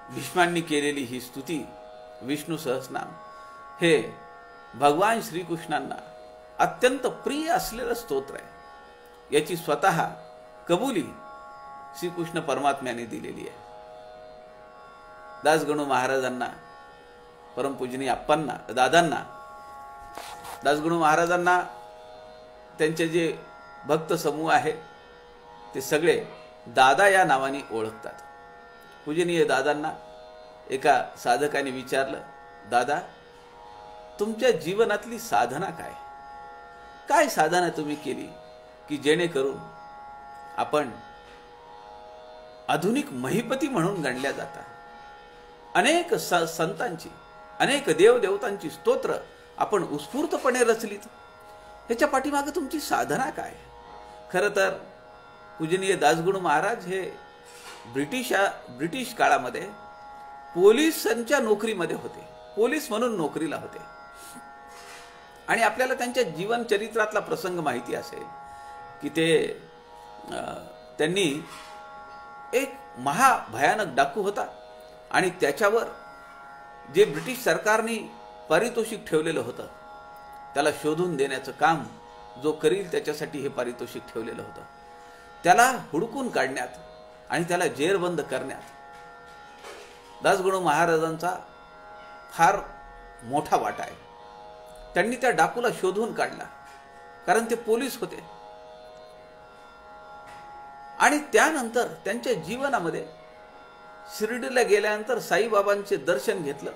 भीष्मांनी केलेली ही स्तुती विष्णू सहस्रनाम हे भगवान श्रीकृष्णांना अत्यंत प्रिय असलेलं स्तोत्र आहे. याची स्वतः कबुली श्रीकृष्ण परमात्म्याने दिलेली आहे. दासगणू महाराजांना, परमपूजनीय आप्पांना, दादांना, दासगणू महाराजांना त्यांचे जे भक्त समूह आहे ते सगळे दादा या नावाने ओळखतात. पूजनीय दादांना एका साधकाने विचारलं, दादा तुमच्या जीवनातली साधना काय? काय साधना तुम्ही केली की जेणेकरून आपण आधुनिक महिपती म्हणून गणल्या जाता? अनेक संतांची, अनेक देवदेवतांची स्तोत्र आपण उत्स्फूर्तपणे रचलीत. ह्याच्या पाठीमागे तुमची साधना काय? खरं तर पूजनीय दासगणू महाराज हे ब्रिटिश काळामध्ये पोलिसांच्या नोकरीमध्ये होते. पोलीस म्हणून नोकरीला होते. आणि आपल्याला त्यांच्या जीवन चरित्रातला प्रसंग माहिती असेल की त्यांनी एक महाभयानक डाकू होता आणि त्याच्यावर जे ब्रिटिश सरकारने पारितोषिक ठेवलेलं होतं त्याला शोधून देण्याचं काम जो करील त्याच्यासाठी हे पारितोषिक ठेवलेलं होतं. त्याला हुडकून काढण्यात आणि त्याला जेरबंद करण्यात दासगणू महाराजांचा फार मोठा वाटा आहे. त्यांनी त्या डाकूला शोधून काढला कारण ते पोलीस होते. आणि त्यानंतर त्यांच्या जीवनामध्ये शिर्डीला गेल्यानंतर साईबाबांचे दर्शन घेतलं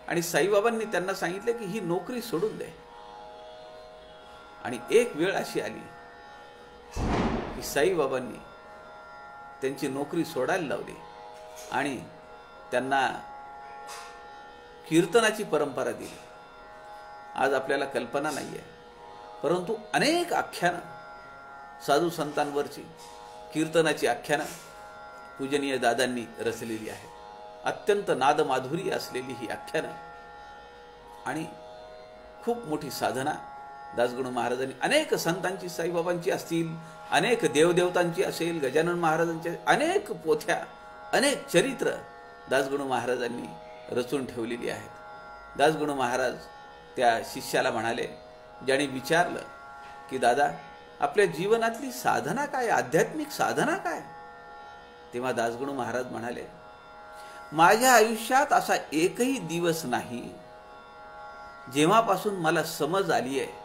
आणि साईबाबांनी त्यांना सांगितलं की ही नोकरी सोडून दे. आणि एक वेळ अशी आली की साईबाबांनी त्यांची नोकरी सोडायला लावली आणि त्यांना कीर्तनाची परंपरा दिली. आज आपल्याला कल्पना नाही आहे, परंतु अनेक आख्यानं, साधू संतांवरची कीर्तनाची आख्यानं पूजनीय दादांनी रचलेली आहे. अत्यंत नादमाधुरी असलेली ही आख्यानं आणि खूप मोठी साधना दासगणू महाराजांनी अनेक संतांची, साईबाबांची असतील, अनेक देवदेवतांची असेल, गजानन महाराजांची, अनेक पोथ्या, अनेक चरित्र दासगणू महाराजांनी रचून ठेवलेली आहेत. दासगणू महाराज त्या शिष्याला म्हणाले, ज्याने विचारलं की दादा आपल्या जीवनातली साधना काय, आध्यात्मिक साधना काय, तेव्हा दासगणू महाराज म्हणाले, माझ्या आयुष्यात असा एकही दिवस नाही, जेव्हापासून मला समज आली आहे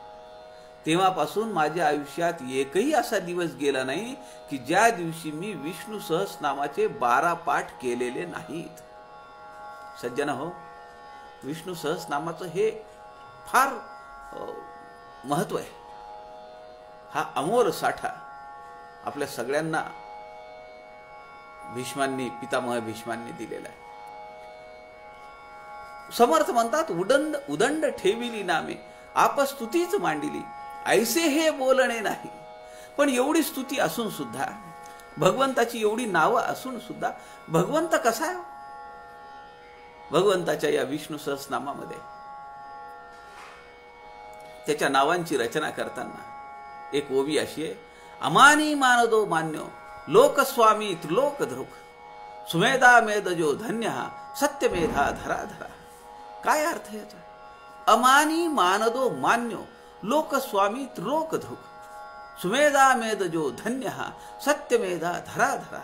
तेव्हापासून माझ्या आयुष्यात एकही असा दिवस गेला नाही की ज्या दिवशी मी विष्णू सहस्रनामाचे 12 पाठ केलेले नाहीत. सज्जन हो, विष्णू सहस्रनामाचं हे फार महत्व आहे. हा अमोल साठा आपल्या सगळ्यांना भीष्मांनी, पितामह भीष्मांनी दिलेला आहे. समर्थ म्हणतात, उदंड ठेविली नामे आप स्तुतीच मांडिली, ऐसे हे बोलणे नाही. पण एवढी स्तुती असून सुद्धा, भगवंताची एवढी नावं असून सुद्धा भगवंत कसा आहे? भगवंताच्या या विष्णू सहस्रनामामध्ये त्याच्या नावांची रचना करताना एक ओवी अशी आहे, अमानी मानदो मान्यो लोकस्वामी त्रिलोकध्रुव, सुमेधा मेदजो धन्य सत्यमेधा धरा धरा. काय अर्थ आहे याचा? अमानी मानदो मान्यो लोकस्वामी त्रिलोकध्रुव, सुमेधा मेदजो धन्य सत्यमेधा धरा धरा.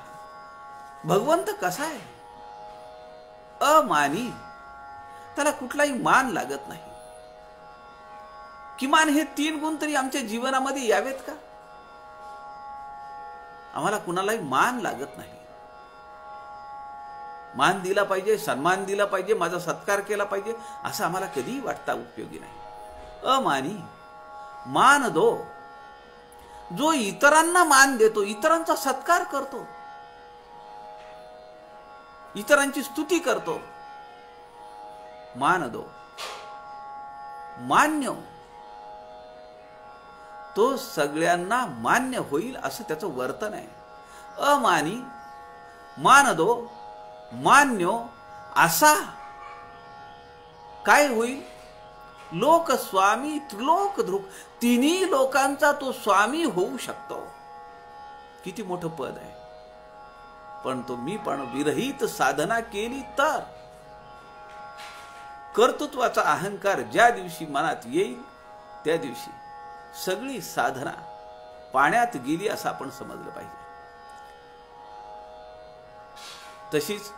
भगवंत कसा आहे? अमानी, त्याला कुठलाही मान लागत नाही. किमान हे 3 गुण तरी आमच्या जीवनामध्ये यावेत का? आम्हाला कुणालाही मान लागत नाही. मान दिला पाहिजे, सन्मान दिला पाहिजे, माझा सत्कार केला पाहिजे, असं आम्हाला कधीही वाटता उपयोगी नाही. अमानी मान दो, जो इतरांना मान देतो, इतरांचा सत्कार करतो, इतरांची स्तुती करतो, मान दो. मान्य, तो सगळ्यांना मान्य होईल असं त्याचं वर्तन आहे. अमानी मान दो, मान्यो असा काय होईल? लोकस्वामी त्रिलोकध्रुव, तिन्ही लोकांचा तो स्वामी होऊ शकतो. किती मोठं पद आहे. पण तो मी पण विरहित साधना केली तर, कर्तृत्वाचा अहंकार ज्या दिवशी मनात येईल त्या दिवशी सगळी साधना पाण्यात गेली असं आपण समजलं पाहिजे. तशीच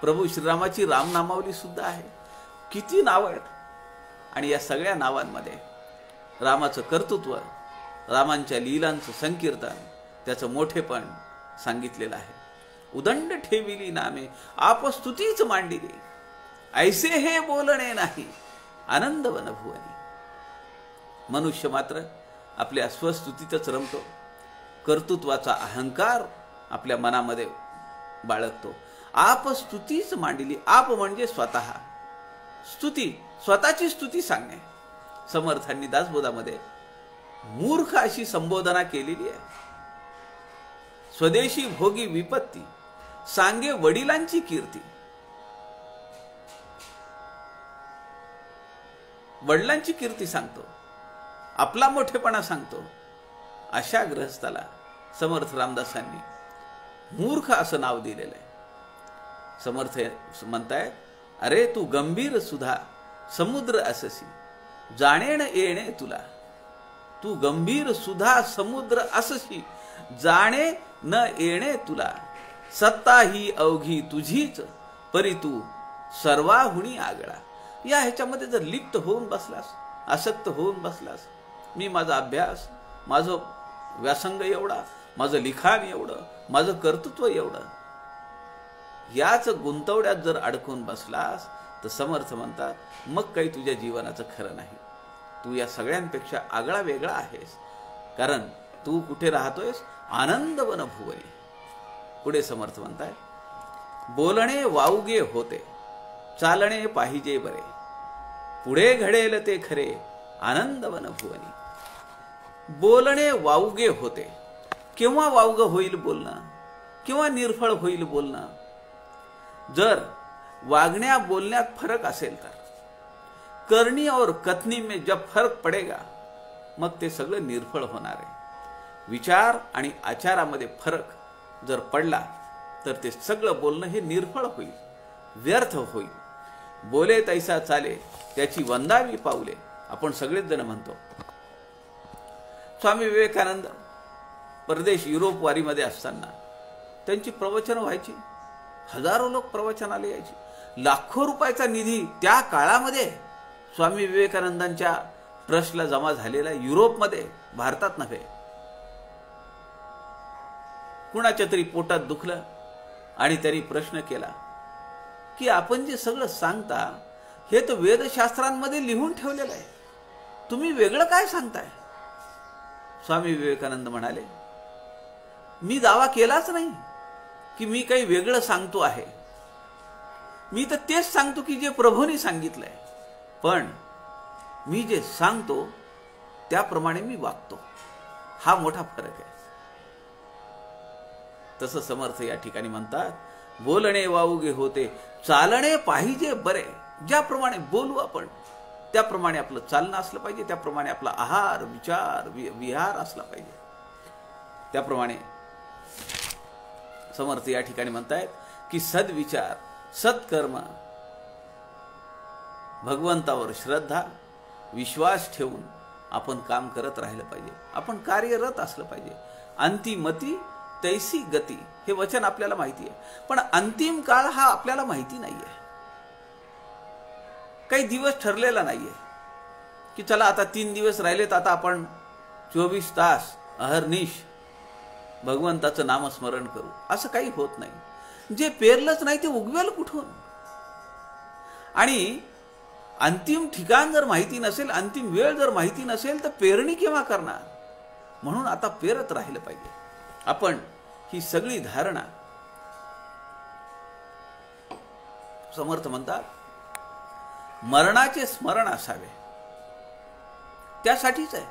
प्रभू श्रीरामाची रामनामावली सुद्धा आहे. किती नावं आहेत आणि या सगळ्या नावांमध्ये रामाचं कर्तृत्व, रामांच्या लीलांचं संकीर्तन, त्याचं मोठेपण सांगितलेलं आहे. उदंड ठेविली नामे आप स्तुतीच मांडिली, ऐसे हे बोलणे नाही आनंद वनभुवनी. मनुष्य मात्र आपल्या स्वस्तुतीतच रमतो, कर्तृत्वाचा अहंकार आपल्या मनामध्ये बाळगतो. आप स्तुतीच मांडली, आप म्हणजे स्वतः, स्तुती स्वतःची स्तुती सांगणे. समर्थांनी दासबोधामध्ये मूर्ख अशी संबोधना केलेली आहे. स्वदेशी भोगी विपत्ती सांगे वडिलांची कीर्ती. वडिलांची कीर्ती सांगतो, आपला मोठेपणा सांगतो. अशा ग्रहस्थाला समर्थ रामदासांनी मूर्ख असं नाव दिलेलं आहे. समर्थ म्हणताय, अरे तू गंभीर सुधा समुद्र अससी, जाणेन येणे तुला. तू गंभीर सुधा समुद्र अससी, जाणे न येणे तुला. सत्ता ही अवघी तुझीच, परी तू सर्वाहुनी आगळा. या ह्याच्यामध्ये जर लिप्त होऊन बसलास, आसक्त होऊन बसलास, मी माझा अभ्यास, माझं व्यासंग एवढा, माझं लिखाण एवढं, माझं कर्तृत्व एवढं, याच गुंतवड्यात जर अडकून बसलास तर समर्थ म्हणतात, मग काही तुझ्या जीवनाचं खरं नाही. तू या सगळ्यांपेक्षा आगळा वेगळा आहेस. कारण तू कुठे राहतोयस? आनंद वनभुवनी. पुढे समर्थ म्हणताय, बोलणे वावगे होते, चालणे पाहिजे बरे. पुढे घडेल ते खरे आनंदवन भुवनी. बोलणे वावगे होते. केव्हा वावगं होईल बोलणं, किंवा निर्फळ होईल बोलणं? जर वागण्या बोलण्यात फरक असेल तर, करनी और कथनी में जब फरक पडेगा, मग ते सगळं निर्फळ होणार आहे. विचार आणि आचारामध्ये फरक जर पडला तर ते सगळं बोलणं हे निर्फळ होईल, व्यर्थ होईल. बोले तैसा चाले त्याची वंदावी पाऊले, आपण सगळेच जण म्हणतो. स्वामी विवेकानंद परदेश युरोप वारीमध्ये असताना त्यांची प्रवचन व्हायची. हजारो लोक प्रवचनाला यायचे. लाखो रुपयाचा निधी त्या काळामध्ये स्वामी विवेकानंदांच्या ट्रस्टला जमा झालेला युरोपमध्ये, भारतात नव्हे. कुणाच्या तरी पोटात दुखलं आणि त्यांनी प्रश्न केला की आपण जे सगळं सांगता हे तर वेदशास्त्रांमध्ये लिहून ठेवलेलं आहे, तुम्ही वेगळं काय सांगताय? स्वामी विवेकानंद म्हणाले, मी दावा केलाच नाही की मी काही वेगळं सांगतो आहे. मी तर तेच सांगतो की जे प्रभूंनी सांगितलंय, पण मी जे सांगतो त्याप्रमाणे मी वागतो. हा मोठा फरक आहे. तसं समर्थ या ठिकाणी म्हणतात, बोलणे वावगे होते, चालणे पाहिजे बरे. ज्याप्रमाणे बोलू आपण त्याप्रमाणे आपलं चालणं असलं पाहिजे, त्याप्रमाणे आपला आहार, विचार, विहार असला पाहिजे. त्याप्रमाणे समर्थ या ठिकाणी म्हणतायत की सद्विचार, सत्कर्म, भगवंतावर श्रद्धा, विश्वास ठेवून आपण काम करत राहिलं पाहिजे. आपण कार्यरत असलं पाहिजे. अंतिमती तैसी गती हे वचन आपल्याला माहिती आहे, पण अंतिम काळ हा आपल्याला माहिती नाहीये. काही दिवस ठरलेला नाहीये की चला आता 3 दिवस राहिलेत, आता आपण 24 तास अहर्निश भगवंताचं नामस्मरण करू. असं काही होत नाही. जे पेरलंच नाही ते उगवेल कुठून? आणि अंतिम ठिकाण जर माहिती नसेल, अंतिम वेळ जर माहिती नसेल, तर पेरणी केव्हा करणार? म्हणून आता पेरत राहिलं पाहिजे. आपण ही सगळी धारणा, समर्थ म्हणतात, मरणाचे स्मरण असावे त्यासाठीच आहे.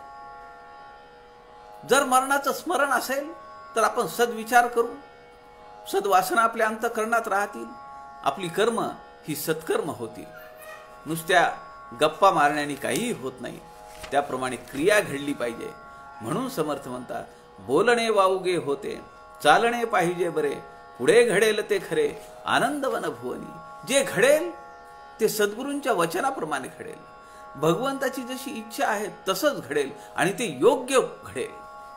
जर मरणाचं स्मरण असेल तर आपण सद्विचार करू, सद्वासना आपल्या अंतःकरणात राहतील, आपली कर्म ही सत्कर्म होतील. नुसत्या गप्पा मारण्याने काहीही होत नाही. त्याप्रमाणे क्रिया घडली पाहिजे. म्हणून समर्थ म्हणतात, बोलणे वावगे होते, चालणे पाहिजे बरे, पुढे घडेल ते खरे आनंदवन भुवनी. जे घडेल ते सद्गुरूंच्या वचनाप्रमाणे घडेल. भगवंताची जशी इच्छा आहे तसंच घडेल आणि ते योग्य घडेल,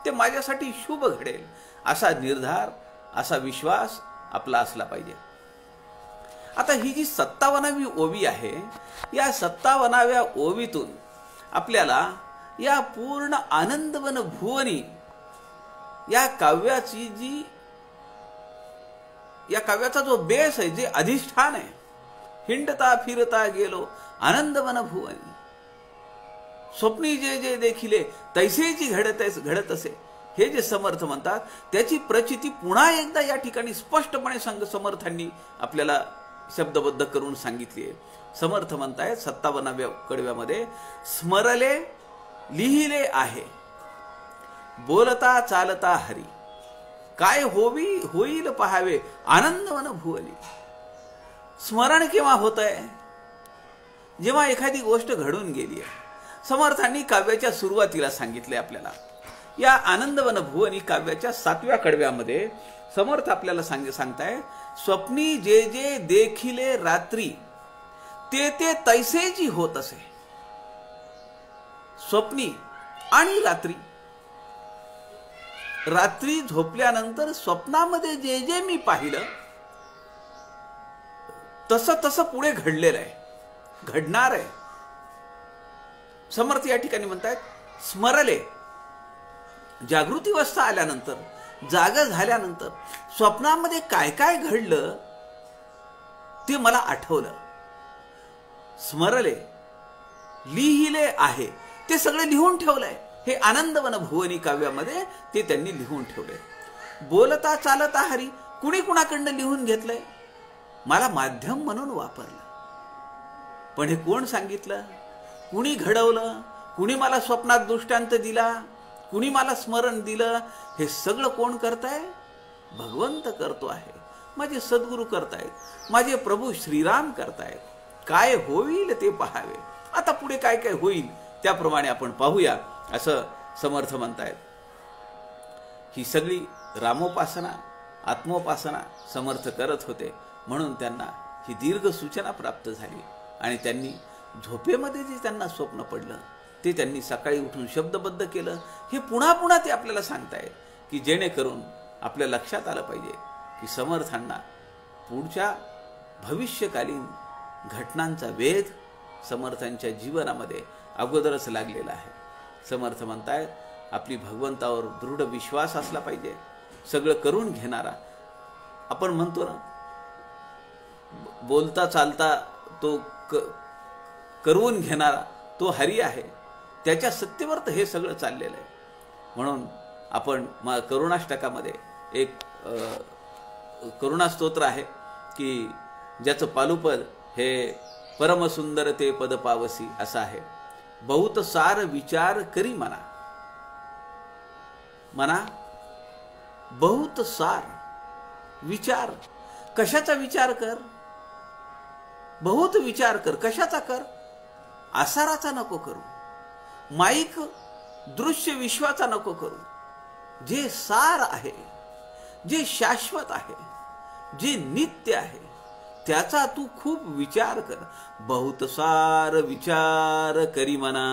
ते माझ्यासाठी शुभ घडेल, असा निर्धार, असा विश्वास आपला असला पाहिजे. आता ही जी 57वी ओवी आहे, या 57व्या ओवीतून आपल्याला या पूर्ण आनंदवन भुवनी या काव्याची जी, या काव्याचा जो बेस आहे, जे अधिष्ठान आहे, हिंडता फिरता गेलो आनंदवन भुवनी, स्वप्नी जे जे देखिले तैसेची घडत असे, हे जे समर्थ म्हणतात, त्याची प्रचिती पुन्हा एकदा या ठिकाणी स्पष्टपणे समर्थांनी आपल्याला शब्दबद्ध करून सांगितली आहे. समर्थ म्हणतायत 57व्या कडव्यामध्ये, स्मरले लिहिले आहे, बोलता चालता हरी, काय होईल पहावे आनंदवन भुवनी. स्मरण केव्हा होत आहे? जेव्हा एखादी गोष्ट घडून गेली आहे. समर्थांनी काव्याच्या सुरुवातीला सांगितले आपल्याला. या आनंदवन भुवनी काव्याच्या 7व्या कडव्यामध्ये समर्थ आपल्याला सांगताय, स्वप्नी जे जे देखिले रात्री, ते ते तैसेची होत असे. स्वप्नी आणि रात्री, रात्री झोपल्यानंतर स्वप्नामध्ये जे जे मी पाहिलं तसं तसं पुढे घडलेलं आहे, घडणार आहे. समर्थ या ठिकाणी म्हणतायत, स्मरले, जागृती अवस्था आल्यानंतर, जागा झाल्यानंतर स्वप्नामध्ये काय काय घडलं ते मला आठवलं. स्मरले, लिहिले आहे, ते सगळे लिहून ठेवलंय. हे आनंदवन भुवनी काव्यामध्ये ते त्यांनी लिहून ठेवलंय. बोलता चालता हरी, कुणी कुणाकडनं लिहून घेतलंय? मला माध्यम म्हणून वापरलं. पण हे कोण सांगितलं? कुणी घडवलं, कुणी मला स्वप्नात दृष्टांत दिला, कुणी मला स्मरण दिलं, हे सगळं कोण करताय? भगवंत करतो आहे. माझे सद्गुरू करतायत, माझे प्रभू श्रीराम करतायत. काय होईल ते पहावे. आता पुढे काय काय होईल त्याप्रमाणे आपण पाहूया, असं समर्थ म्हणतायत. ही सगळी रामोपासना, आत्मोपासना समर्थ करत होते, म्हणून त्यांना ही दीर्घ सूचना प्राप्त झाली. आणि त्यांनी झोपेमध्ये जे त्यांना स्वप्न पडलं ते त्यांनी सकाळी उठून शब्दबद्ध केलं. हे पुन्हा पुन्हा ते आपल्याला सांगतायत की जेणेकरून आपल्या लक्षात आलं पाहिजे की समर्थांना पुढच्या भविष्यकालीन घटनांचा वेध समर्थांच्या जीवनामध्ये अगोदरच लागलेला आहे. समर्थ म्हणतायत आपली भगवंतावर दृढ विश्वास असला पाहिजे. सगळं करून घेणारा, आपण म्हणतो ना, बोलता चालता तो करून घेणारा तो हरी आहे. त्याच्या सत्तेवर हे सगळं चाललेलं आहे. म्हणून आपण करुणाष्टकामध्ये एक करुणा स्तोत्र आहे की ज्याचं पालुपद हे परमसुंदर ते पद पावसी असं आहे. बहुत सार विचार करी मना, मना बहुत सार विचार. कशाचा विचार कर? बहुत विचार कर. कशाचा कर? आसाराचा नको करू, माईक दृश्य विश्वाचा नको करू. जे सार आहे, जे शाश्वत आहे, जे नित्य आहे, त्याचा तू खूप विचार कर. बहुत सार विचार करी मना,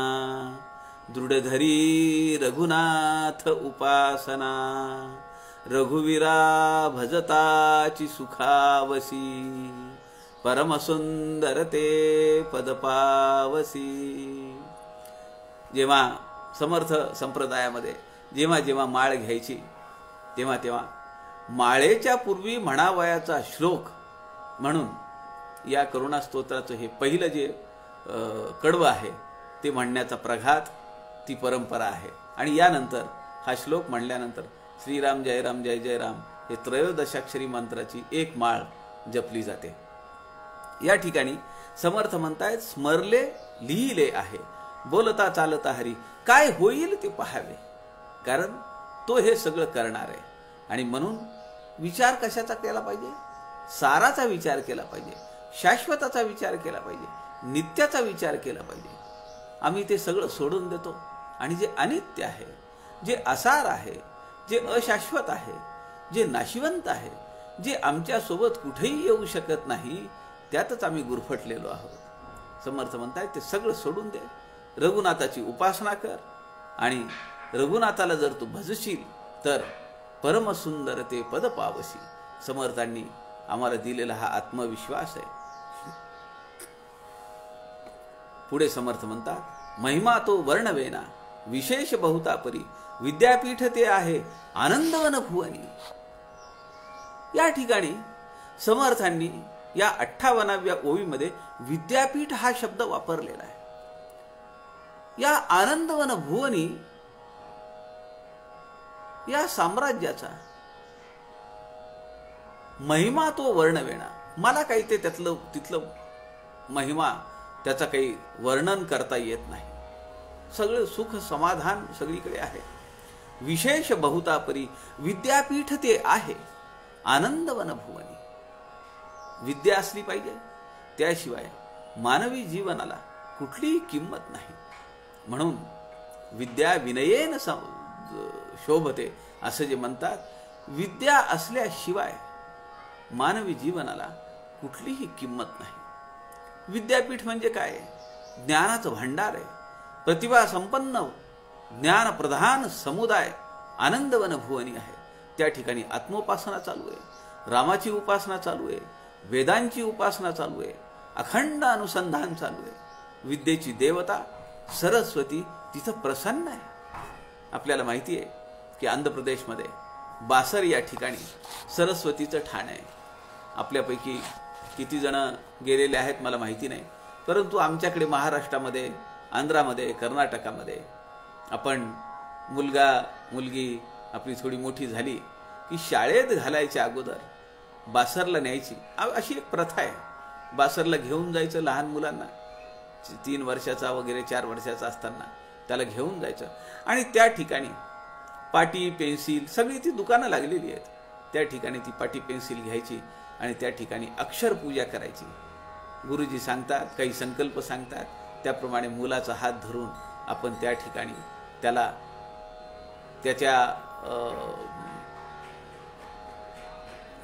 दृढ धरी रघुनाथ उपासना. रघुवीरा भजताची सुखावसी, परमसुंदर ते पद पावसी. जेव्हा समर्थ संप्रदायामध्ये जेव्हा जेव्हा माळ घ्यायची तेव्हा तेव्हा माळेच्या पूर्वी म्हणावयाचा श्लोक म्हणून या करुणा स्तोत्राचं हे पहिलं जे कडवं आहे ते म्हणण्याचा प्रघात ती परंपरा आहे. आणि यानंतर हा श्लोक म्हणल्यानंतर श्रीराम जय राम जय जय राम हे त्रयोदशाक्षरी मंत्राची एक माळ जपली जाते. या ठिकाणी समर्थ म्हणतायत स्मरले लिहिले आहे, बोलता चालता हरी. काय होईल ते पहावे, कारण तो हे सगळं करणार आहे. आणि म्हणून विचार कशाचा केला पाहिजे? साराचा विचार केला पाहिजे, शाश्वताचा विचार केला पाहिजे, नित्याचा विचार केला पाहिजे. आम्ही ते सगळं सोडून देतो आणि जे अनित्य आहे, जे असार आहे, जे अशाश्वत आहे, जे नाशिवंत आहे, जे आमच्या सोबत कुठेही येऊ शकत नाही, त्यातच आम्ही गुरफटलेलो आहोत. समर्थ म्हणताय ते सगळं सोडून दे, रघुनाथाची उपासना कर. आणि रघुनाथाला जर तू भजशील तर परमसुंदर ते पद पावसी. समर्थांनी आम्हाला दिलेला हा आत्मविश्वास आहे. पुढे समर्थ म्हणतात महिमा तो वर्णवेना, विशेष बहुता परी. विद्यापीठ ते आहे आनंदवन भुवनी. या ठिकाणी समर्थांनी या 58व्या ओवीमध्ये विद्यापीठ हा शब्द वापरलेला आहे. या आनंदवन भुवनी या साम्राज्याचा महिमा तो वर्णवेना. मला काही ते तिथलं महिमा त्याचा काही वर्णन करता येत नाही. सगळं सुख समाधान सगळीकडे आहे. विशेष बहुतापरी विद्यापीठ ते आहे आनंदवन भुवनी. विद्या असली पाहिजे, त्याशिवाय मानवी जीवनाला कुठलीही किंमत नाही. म्हणून विद्या विनयेन शोभते असं जे म्हणतात. विद्या असल्याशिवाय मानवी जीवनाला कुठलीही किंमत नाही. विद्यापीठ म्हणजे काय? ज्ञानाचं भांडार आहे. प्रतिभा संपन्न ज्ञान प्रधान समुदाय आनंदवन भुवनी आहे. त्या ठिकाणी आत्मोपासना चालू आहे, रामाची उपासना चालू आहे, वेदांची उपासना चालू आहे, अखंड अनुसंधान चालू आहे. विद्येची देवता सरस्वती तिथं प्रसन्न आहे. आपल्याला माहिती आहे की आंध्र प्रदेशमध्ये बासर या ठिकाणी सरस्वतीचं ठाण आहे. आपल्यापैकी किती जण गेलेले आहेत मला माहिती नाही, परंतु आमच्याकडे महाराष्ट्रामध्ये, आंध्रामध्ये, कर्नाटकामध्ये आपण मुलगा मुलगी आपली थोडी मोठी झाली की शाळेत घालायच्या अगोदर बासरला न्यायची अशी एक प्रथा आहे. बासरला घेऊन जायचं लहान मुलांना 3 वर्षाचा वगैरे 4 वर्षाचा असताना त्याला घेऊन जायचं आणि त्या ठिकाणी पाटी पेन्सिल सगळी ती दुकानं लागलेली आहेत. त्या ठिकाणी ती पाटी पेन्सिल घ्यायची आणि त्या ठिकाणी अक्षर पूजा करायची. गुरुजी सांगतात, काही संकल्प सांगतात, त्याप्रमाणे मुलाचा हात धरून आपण त्या ठिकाणी त्याला त्याच्या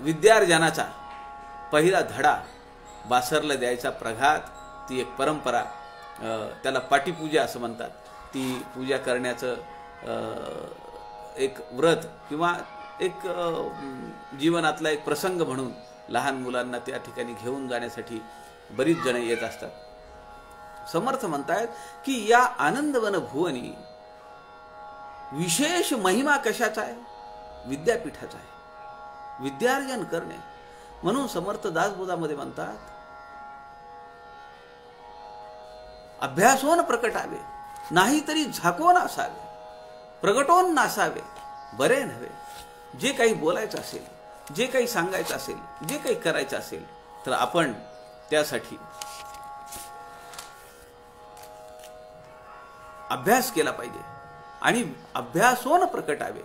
विद्यार्जनाचा पहिला धडा बासरला द्यायचा. प्रघात ती एक परंपरा, त्याला पाटीपूजा असं म्हणतात. ती पूजा करण्याचं एक व्रत किंवा एक जीवनातला एक प्रसंग म्हणून लहान मुलांना त्या ठिकाणी घेऊन जाण्यासाठी बरीच जण येत असतात. समर्थ म्हणतायत की या आनंदवन भुवनी विशेष महिमा कशाचा आहे? विद्यापीठाचा आहे, विद्यार्जन करणे. म्हणून समर्थ दासबोधामध्ये म्हणतात, अभ्यासोन प्रकटावे नाहीतरी झाकोन असावे, प्रगटोन नासावे बरे नव्हे. जे काही बोलायचं असेल, जे काही सांगायचं असेल, जे काही करायचं असेल तर आपण त्यासाठी अभ्यास केला पाहिजे आणि अभ्यासोन प्रकटावे.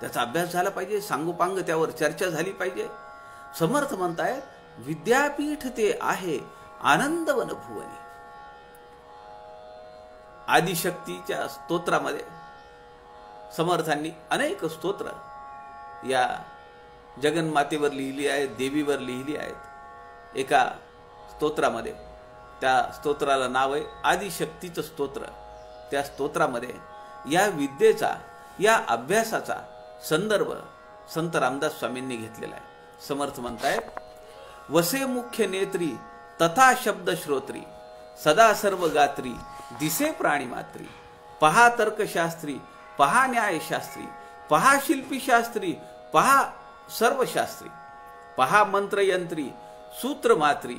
त्याचा अभ्यास झाला पाहिजे, सांगोपांग त्यावर चर्चा झाली पाहिजे. समर्थ म्हणतायत विद्यापीठ ते आहे आनंदवन भुवनी. आदिशक्तीच्या स्तोत्रामध्ये समर्थांनी अनेक स्तोत्र या जगन्मातेवर लिहिली आहेत, देवीवर लिहिली आहेत. एका स्तोत्रामध्ये, त्या स्तोत्राला नाव आहे आदिशक्तीचं स्तोत्र. त्या स्तोत्रामध्ये या विद्येचा, या अभ्यासाचा संदर्भ संत रामदास स्वामींनी घेतलेला आहे. समर्थ म्हणतायत, वसे मुख्य नेत्री तथा शब्द श्रोत्री, सदा सर्व गात्री दिसे प्राणी मात्री. पहा तर्कशास्त्री, पहा न्यायशास्त्री, पहा शिल्पीशास्त्री, पहा सर्वशास्त्री, पहा मंत्रयंत्री सूत्र मात्री,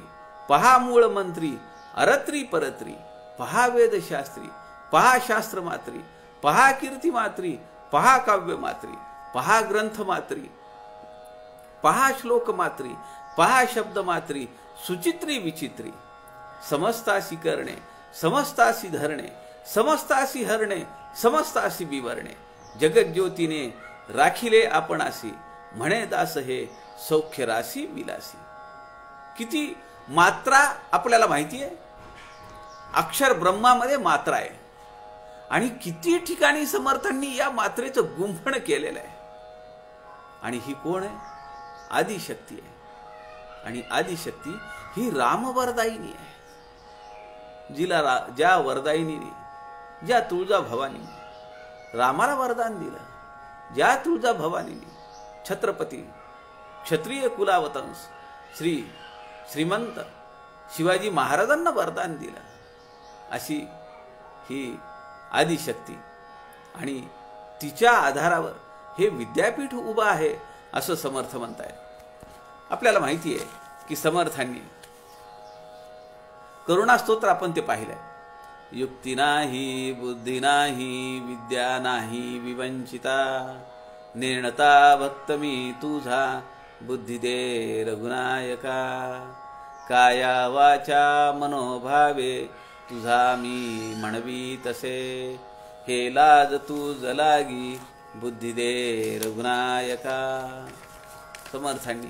पहा मूळ मंत्री अरत्री परत्री, पहा वेदशास्त्री, पहा शास्त्र मात्री, पहा कीर्ती मात्री, पहा काव्य मात्री, पहा ग्रंथ मात्री, पहा श्लोक मात्री, पहा शब्द मात्री, सुचित्री विचित्री. समस्तासी करणे, समस्तासी धरणे, समस्तासी हरणे, समस्तासी विवरणे. जगज्योतीने राखिले आपणासी, म्हणे दास हे सौख्य राशी विलासी. किती मात्रा आपल्याला माहिती आहे? अक्षर ब्रह्मामध्ये मात्रा आहे आणि किती ठिकाणी समर्थांनी या मात्रेचं गुंफण केलेलं आहे. आणि ही कोण आहे? आदिशक्ती आहे. आणि आदिशक्ती ही रामवरदायिनी आहे. ज्या वरदायिनीने, ज्या तुळजा भवानीने रामाला वरदान दिलं, ज्या तुळजा भवानीने छत्रपती क्षत्रिय कुलावतंस श्रीमंत शिवाजी महाराजांना वरदान दिलं, अशी ही आदिशक्ती. आणि तिच्या आधारावर हे विद्यापीठ उभं आहे असं समर्थ म्हणताय. आपल्याला माहिती आहे की समर्थांनी करुणास्तोत्र आपण ते पाहिलंय. युक्ती नाही, बुद्धी नाही, विद्या नाही विवंचिता, निर्णता भक्त मी तुझा, बुद्धी दे रघुनायका. काया वाचा मनोभावे तुझा मी म्हणवी तसे, हे लाज तुझ लागी, बुद्धी दे रघुनायका. समर्थांनी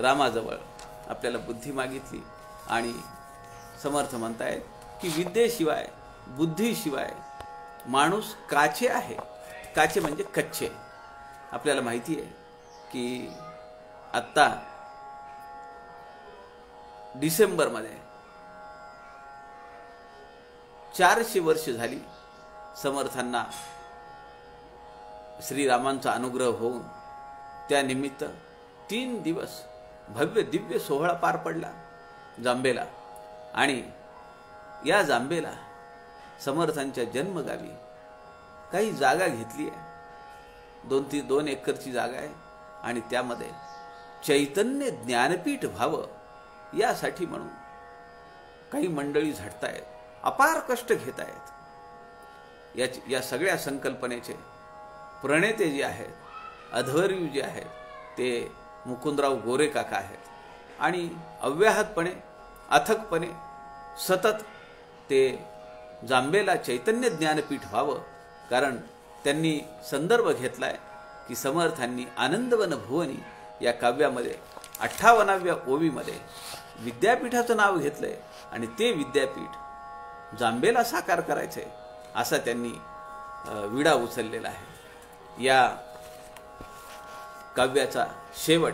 रामाजवळ आपल्याला बुद्धी मागितली आणि समर्थ म्हणतायत की विद्येशिवाय, बुद्धीशिवाय माणूस काचे आहे. काचे म्हणजे कच्चे. आपल्याला माहिती आहे की आत्ता डिसेंबरमध्ये 400 वर्ष झाली समर्थांना श्रीरामांचा अनुग्रह होऊन. त्यानिमित्त 3 दिवस भव्य दिव्य सोहळा पार पडला जांबेला. आणि या जांबेला समर्थांच्या जन्मगावी काही जागा घेतली आहे. 2 एकरची जागा आहे आणि त्यामध्ये चैतन्य ज्ञानपीठ व्हावं यासाठी म्हणून काही मंडळी झटतायत, अपार कष्ट घेत आहेत. या सगळ्या संकल्पनेचे प्रणेते जे आहेत, अध्वर्यू जे आहेत, ते मुकुंदराव गोरे काका आहेत. आणि अव्याहतपणे, अथकपणे सतत ते जांबेला चैतन्य ज्ञानपीठ व्हावं, कारण त्यांनी संदर्भ घेतलाय की समर्थांनी आनंदवन भुवनी या काव्यामध्ये 58व्या ओवीमध्ये विद्यापीठाचं नाव घेतलंय आणि ते विद्यापीठ जांबेला साकार करायचंय असा त्यांनी विडा उचललेला आहे. या काव्याचा शेवट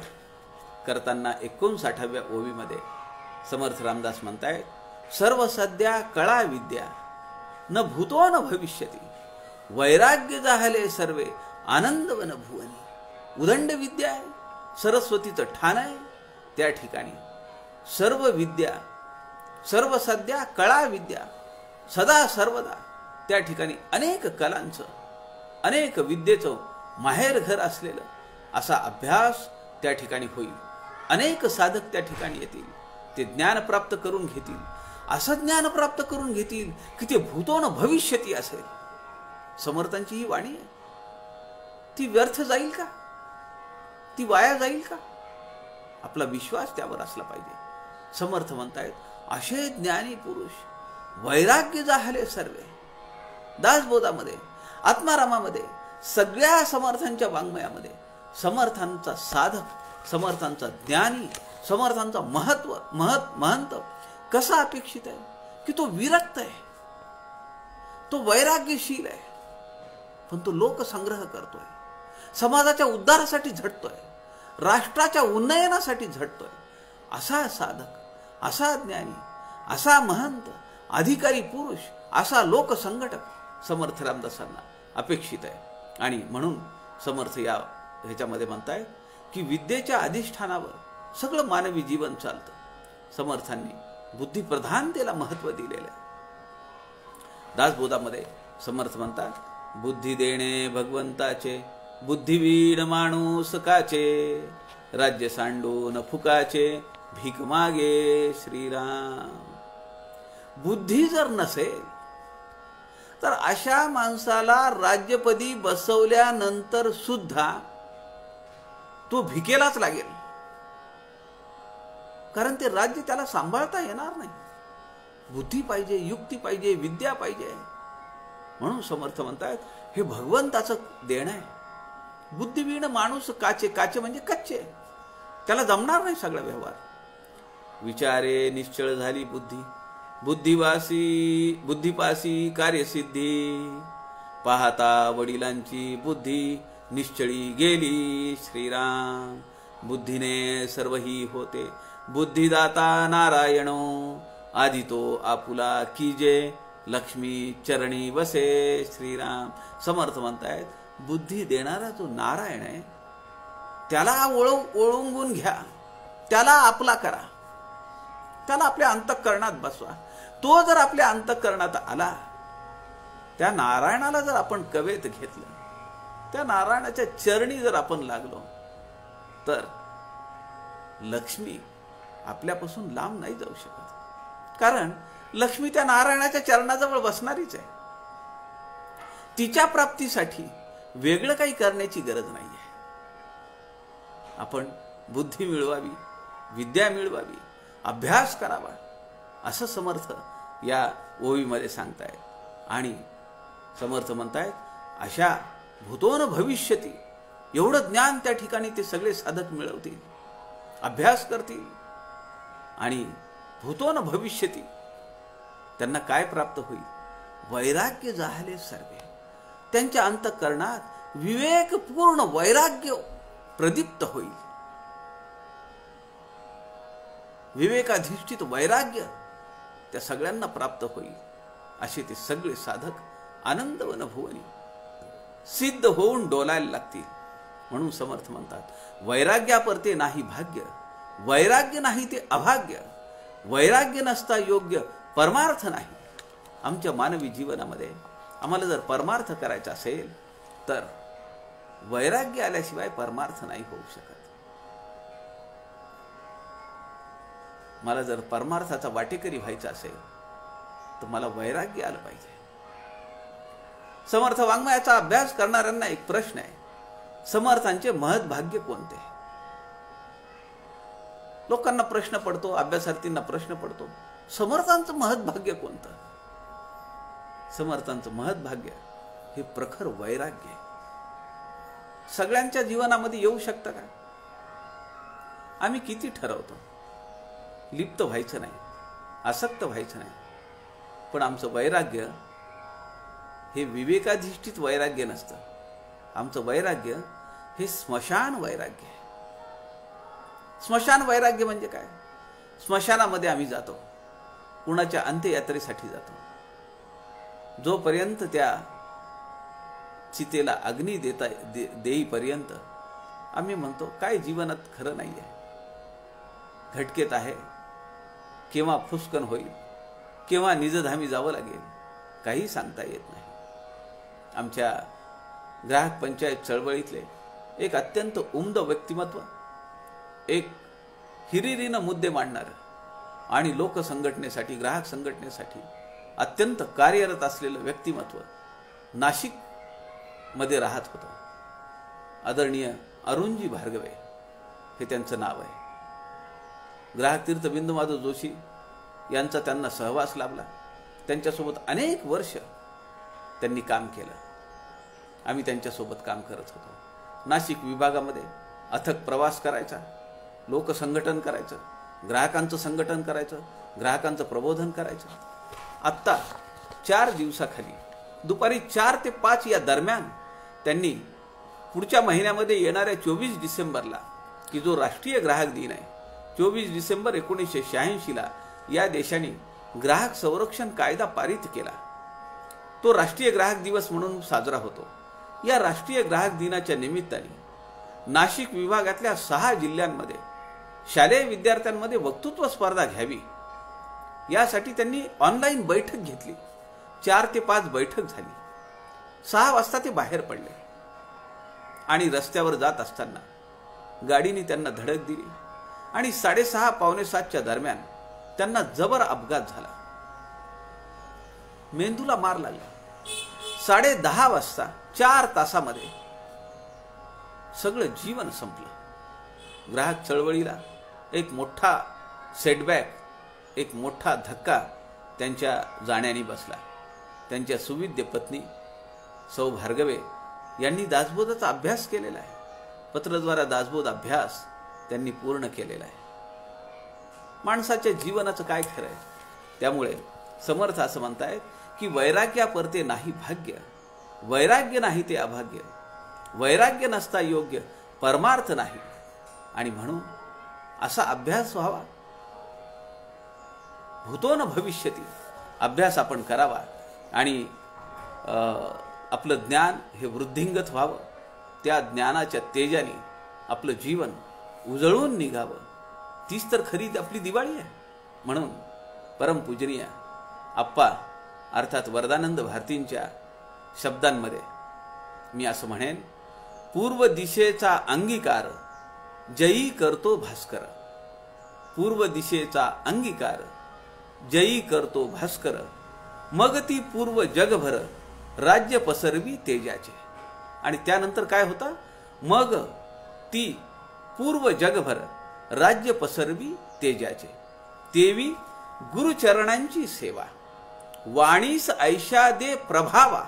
करताना 59व्या ओवीमध्ये समर्थ रामदास म्हणतायत, सर्व सद्या कळा विद्या न भूतो न भविष्यती, वैराग्य जाहले सर्वे आनंदवन भुवनी. उदंड विद्या आहे, सरस्वतीचं ठाण आहे. त्या ठिकाणी सर्व विद्या, सर्व सद्या कळा विद्या, सदा सर्वदा त्या ठिकाणी अनेक कलांचं, अनेक विद्येचं माहेर घर असलेलं असा अभ्यास त्या ठिकाणी होईल. अनेक साधक त्या ठिकाणी येतील, ते ज्ञान प्राप्त करून घेतील. असं ज्ञान प्राप्त करून घेतील की ते भूतो न भविष्यती असेल. समर्थांची ही वाणी आहे, ती व्यर्थ जाईल का? ती वाया जाईल का? आपला विश्वास त्यावर असला पाहिजे. समर्थ म्हणतायत, असे ज्ञानी पुरुष वैराग्य जाहले सर्वे. दासबोधामध्ये, आत्मारामामध्ये, सगळ्या समर्थांच्या वाङ्मयामध्ये समर्थांचा साधक, समर्थांचा ज्ञानी, समर्थांचा महंत कसा अपेक्षित आहे की तो विरक्त आहे, तो वैराग्यशील आहे, पण तो लोकसंग्रह करतोय, समाजाच्या उद्धारासाठी झटतोय, राष्ट्राच्या उन्नयनासाठी झटतोय. असा साधक, असा ज्ञानी, असा महंत, अधिकारी पुरुष, असा लोकसंघटक समर्थ रामदासांना अपेक्षित आहे. आणि म्हणून समर्थ या ह्याच्यामध्ये म्हणताय की विद्येच्या अधिष्ठानावर सगळं मानवी जीवन चालतं. समर्थांनी बुद्धिप्रधानतेला महत्व दिलेलं आहे. दासबोधामध्ये समर्थ म्हणतात, बुद्धी देणे भगवंताचे, बुद्धिवीण माणूस काचे, राज्य सांडून फुकाचे, भीक मागे श्रीराम. बुद्धी जर नसेल तर अशा माणसाला राज्यपदी बसवल्यानंतर सुद्धा तो भिकेलाच लागेल, कारण ते राज्य त्याला सांभाळता येणार नाही. बुद्धी पाहिजे, युक्ती पाहिजे, विद्या पाहिजे. म्हणून समर्थ म्हणतात, हे भगवंताचं देणं आहे. बुद्धिवीण माणूस काचे, काचे म्हणजे कच्चे, त्याला जमणार नाही सगळा व्यवहार. विचारे निश्चळ झाली बुद्धी, बुद्धिपासी कार्यसिद्धी, पाहता वडिलांची बुद्धी निश्चळी गेली श्रीराम. बुद्धीने सर्वही होते, बुद्धिदाता नारायणो, आधी तो आपुला कीजे, लक्ष्मी चरणी बसे श्रीराम. समर्थ म्हणतायत, बुद्धी देणारा जो नारायण आहे त्याला ओळंगून घ्या, त्याला आपला करा, त्याला आपल्या अंतःकरणात बसवा. तो जर आपल्या अंतःकरणात आला, त्या नारायणाला जर आपण कवेत घेतलं, त्या नारायणाच्या चरणी जर आपण लागलो, तर लक्ष्मी आपल्यापासून लांब नाही जाऊ शकत. कारण लक्ष्मी त्या नारायणाच्या चरणाजवळ बसणारीच आहे. तिच्या प्राप्तीसाठी वेगळं काही करण्याची गरज नाही आहे. आपण बुद्धी मिळवावी, विद्या मिळवावी, अभ्यास करावा, असं समर्थ या ओवीमध्ये सांगतायत. आणि समर्थ म्हणतायत, अशा भूतोन भविष्यती एवढं ज्ञान त्या ठिकाणी ते सगळे साधक मिळवतील, अभ्यास करतील. आणि भूतोन भविष्यती त्यांना काय प्राप्त होईल? वैराग्य जाहले सर्वे. त्यांच्या अंतःकरणात विवेकपूर्ण वैराग्य प्रदीप्त होईल. विवेकाधिष्ठित वैराग्य त्या सगळ्यांना प्राप्त होईल. असे ते सगळे साधक आनंदवन भुवनी सिद्ध होऊन डोलायला लागतील. म्हणून समर्थ म्हणतात, वैराग्यापरते नाही भाग्य, वैराग्य नाही ते अभाग्य, वैराग्य नसता योग्य परमार्थ नाही. आमच्या मानवी जीवनामध्ये आम्हाला जर परमार्थ करायचा असेल तर वैराग्य आल्याशिवाय परमार्थ नाही होऊ शकत. मला जर परमार्थाचा वाटेकरी व्हायचा असेल तर मला वैराग्य आलं पाहिजे. समर्थ वाङ्मयाचा अभ्यास करणाऱ्यांना एक प्रश्न आहे, समर्थांचे महत्भाग्य कोणते? लोकांना प्रश्न पडतो, अभ्यासार्थींना प्रश्न पडतो, समर्थांचं महत्भाग्य कोणतं? समर्थांचं महत्भाग्य हे प्रखर वैराग्य. सगळ्यांच्या जीवनामध्ये येऊ शकतं का? आम्ही किती ठरवतो लिप्त व्हायचं नाही, आसक्त व्हायचं नाही, पण आमचं वैराग्य हे विवेकाधिष्ठित वैराग्य नसतं. आमचं वैराग्य हे स्मशान वैराग्य आहे. स्मशान वैराग्य म्हणजे काय? स्मशानामध्ये आम्ही जातो, कुणाच्या अंत्ययात्रेसाठी जातो. जोपर्यंत त्या चितेला अग्नी देईपर्यंत आम्ही म्हणतो काय जीवनात खरं नाही आहे, घटकेत आहे, केव्हा फुसकन होईल, केव्हा निजधामी जावं लागेल, काही सांगता येत नाही. आमच्या ग्राहक पंचायत चळवळीतले एक अत्यंत उमद व्यक्तिमत्व, एक हिरिरीनं मुद्दे मांडणारं आणि लोकसंघटनेसाठी, ग्राहक संघटनेसाठी अत्यंत कार्यरत असलेलं व्यक्तिमत्व नाशिक मध्ये राहत होतं. आदरणीय अरुणजी भार्गवे हे त्यांचं नाव आहे. ग्राहक तीर्थ बिंदू माधव जोशी यांचा त्यांना सहवास लाभला. त्यांच्यासोबत अनेक वर्ष त्यांनी काम केलं. आम्ही त्यांच्यासोबत काम करत होतो. नाशिक विभागामध्ये अथक प्रवास करायचा, लोकसंघटन करायचं, ग्राहकांचं संघटन करायचं, ग्राहकांचं प्रबोधन करायचं. आत्ता 4 दिवसाखाली दुपारी 4 ते 5 या दरम्यान त्यांनी पुढच्या महिन्यामध्ये येणाऱ्या 24 डिसेंबरला, की जो राष्ट्रीय ग्राहक दिन आहे, 24 डिसेंबर 1986ला या देशाने ग्राहक संरक्षण कायदा पारित केला. तो राष्ट्रीय ग्राहक दिवस म्हणून साजरा होतो. या राष्ट्रीय ग्राहक दिनाच्या निमित्ताने नाशिक विभागातल्या 6 जिल्ह्यांमध्ये शालेय विद्यार्थ्यांमध्ये वक्तृत्व स्पर्धा घ्यावी यासाठी त्यांनी ऑनलाईन बैठक घेतली. 4 ते 5 बैठक झाली. 6 वाजता ते बाहेर पडले आणि रस्त्यावर जात असताना गाडीने त्यांना धडक दिली आणि 6:30 पावणे 7च्या दरम्यान त्यांना जबर अपघात झाला. मेंदूला मार लागला. 10:30 वाजता 4 तासामध्ये सगळं जीवन संपलं. ग्राहक चळवळीला एक मोठा सेटबॅक, एक मोठा धक्का त्यांच्या जाण्याने बसला. त्यांच्या सुविद्य पत्नी सौ भार्गवे यांनी दासबोधाचा अभ्यास केलेला आहे. पत्रद्वारा दासबोध अभ्यास त्यांनी पूर्ण केलेला आहे. माणसाच्या जीवनाचं काय खरं आहे? त्यामुळे समर्थ असं म्हणतायत की वैराग्यापरते नाही भाग्य, वैराग्य नाही ते अभाग्य, वैराग्य नसता योग्य परमार्थ नाही. आणि म्हणून असा अभ्यास व्हावा. भूतो न भविष्यती अभ्यास आपण करावा आणि आपलं ज्ञान हे वृद्धिंगत व्हावं. त्या ज्ञानाच्या तेजाने आपलं जीवन उजळून निघावं. तीच तर खरी आपली दिवाळी आहे. म्हणून परमपूजनीय आप्पा अर्थात वरदानंद भारतींच्या शब्दांमध्ये मी असं म्हणेन, पूर्व दिशेचा अंगीकार जयी करतो भास्कर. पूर्व दिशेचा अंगीकार जयी करतो भास्कर. मग ती पूर्व जगभर राज्य पसरवी तेजाचे. आणि त्यानंतर काय होता? मग ती पूर्व जगभर राज्य पसरवी तेजाचे. तेवी गुरुचरणांची सेवा, वाणीस ऐशा दे प्रभावा.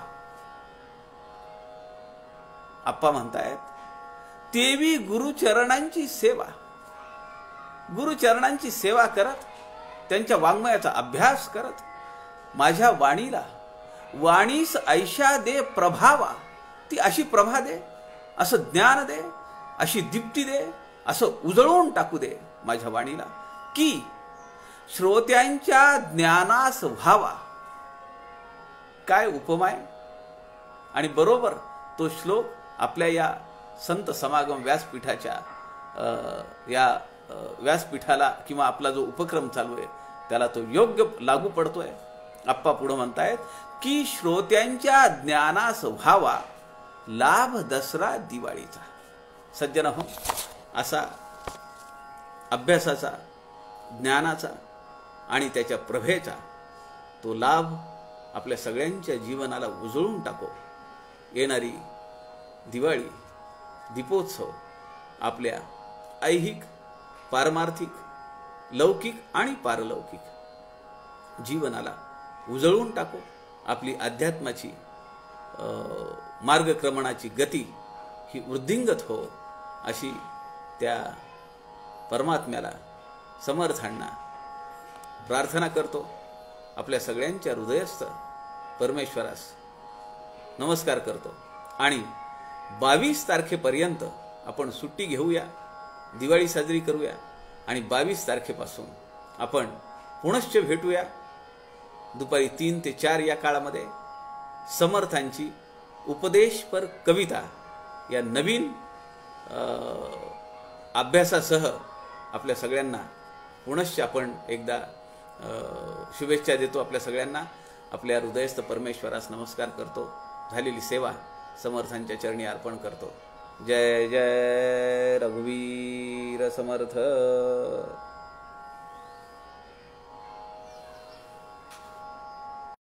आप्पा म्हणतायत तेवी गुरुचरणांची सेवा. गुरुचरणांची सेवा करत, त्यांच्या वाङ्मयाचा अभ्यास करत, माझ्या वाणीला वाणीस ऐशा दे प्रभावा. ती अशी प्रभा दे, असं ज्ञान दे, अशी दीप्ती दे, असं उजळून टाकू दे माझ्या वाणीला की श्रोत्यांच्या ज्ञानास व्हावा. काय उपमाय. आणि बरोबर तो श्लोक आपल्या या संत समागम व्यासपीठाच्या व्यासपीठाला किंवा आपला जो उपक्रम चालू आहे त्याला तो योग्य लागू पडतोय. आप्पा पुढे म्हणतायत की श्रोत्यांच्या ज्ञानास व्हावा लाभ दसरा दिवाळीचा. सज्जन हो, असा अभ्यासाचा, ज्ञानाचा आणि त्याच्या प्रभेचा तो लाभ आपल्या सगळ्यांच्या जीवनाला उजळून टाको. येणारी दिवाळी, दीपोत्सव आपल्या ऐहिक, पारमार्थिक, लौकिक आणि पारलौकिक जीवनाला उजळून टाको, आपली अध्यात्माची मार्गक्रमणाची गती ही वृद्धिंगत हो, अशी त्या परमात्म्याला, समर्थांना प्रार्थना करतो. आपल्या सगळ्यांच्या हृदयस्थ परमेश्वरास नमस्कार करतो. आणि 22 तारखेपर्यंत आपण सुट्टी घेऊया, दिवाळी साजरी करूया आणि 22 तारखेपासून आपण पुनश्च भेटूया दुपारी 3 ते 4 या काळामध्ये. समर्थांची उपदेशपर कविता या नवीन अभ्यासासह आपल्या सगळ्यांना पुनश्च आपण एकदा शुभेच्छा देतो. आपल्या सगळ्यांना आपल्या हृदयस्थ परमेश्वरास नमस्कार करतो. झालेली सेवा समर्थांच्या चरणी अर्पण करतो. जय जय रघुवीर समर्थ.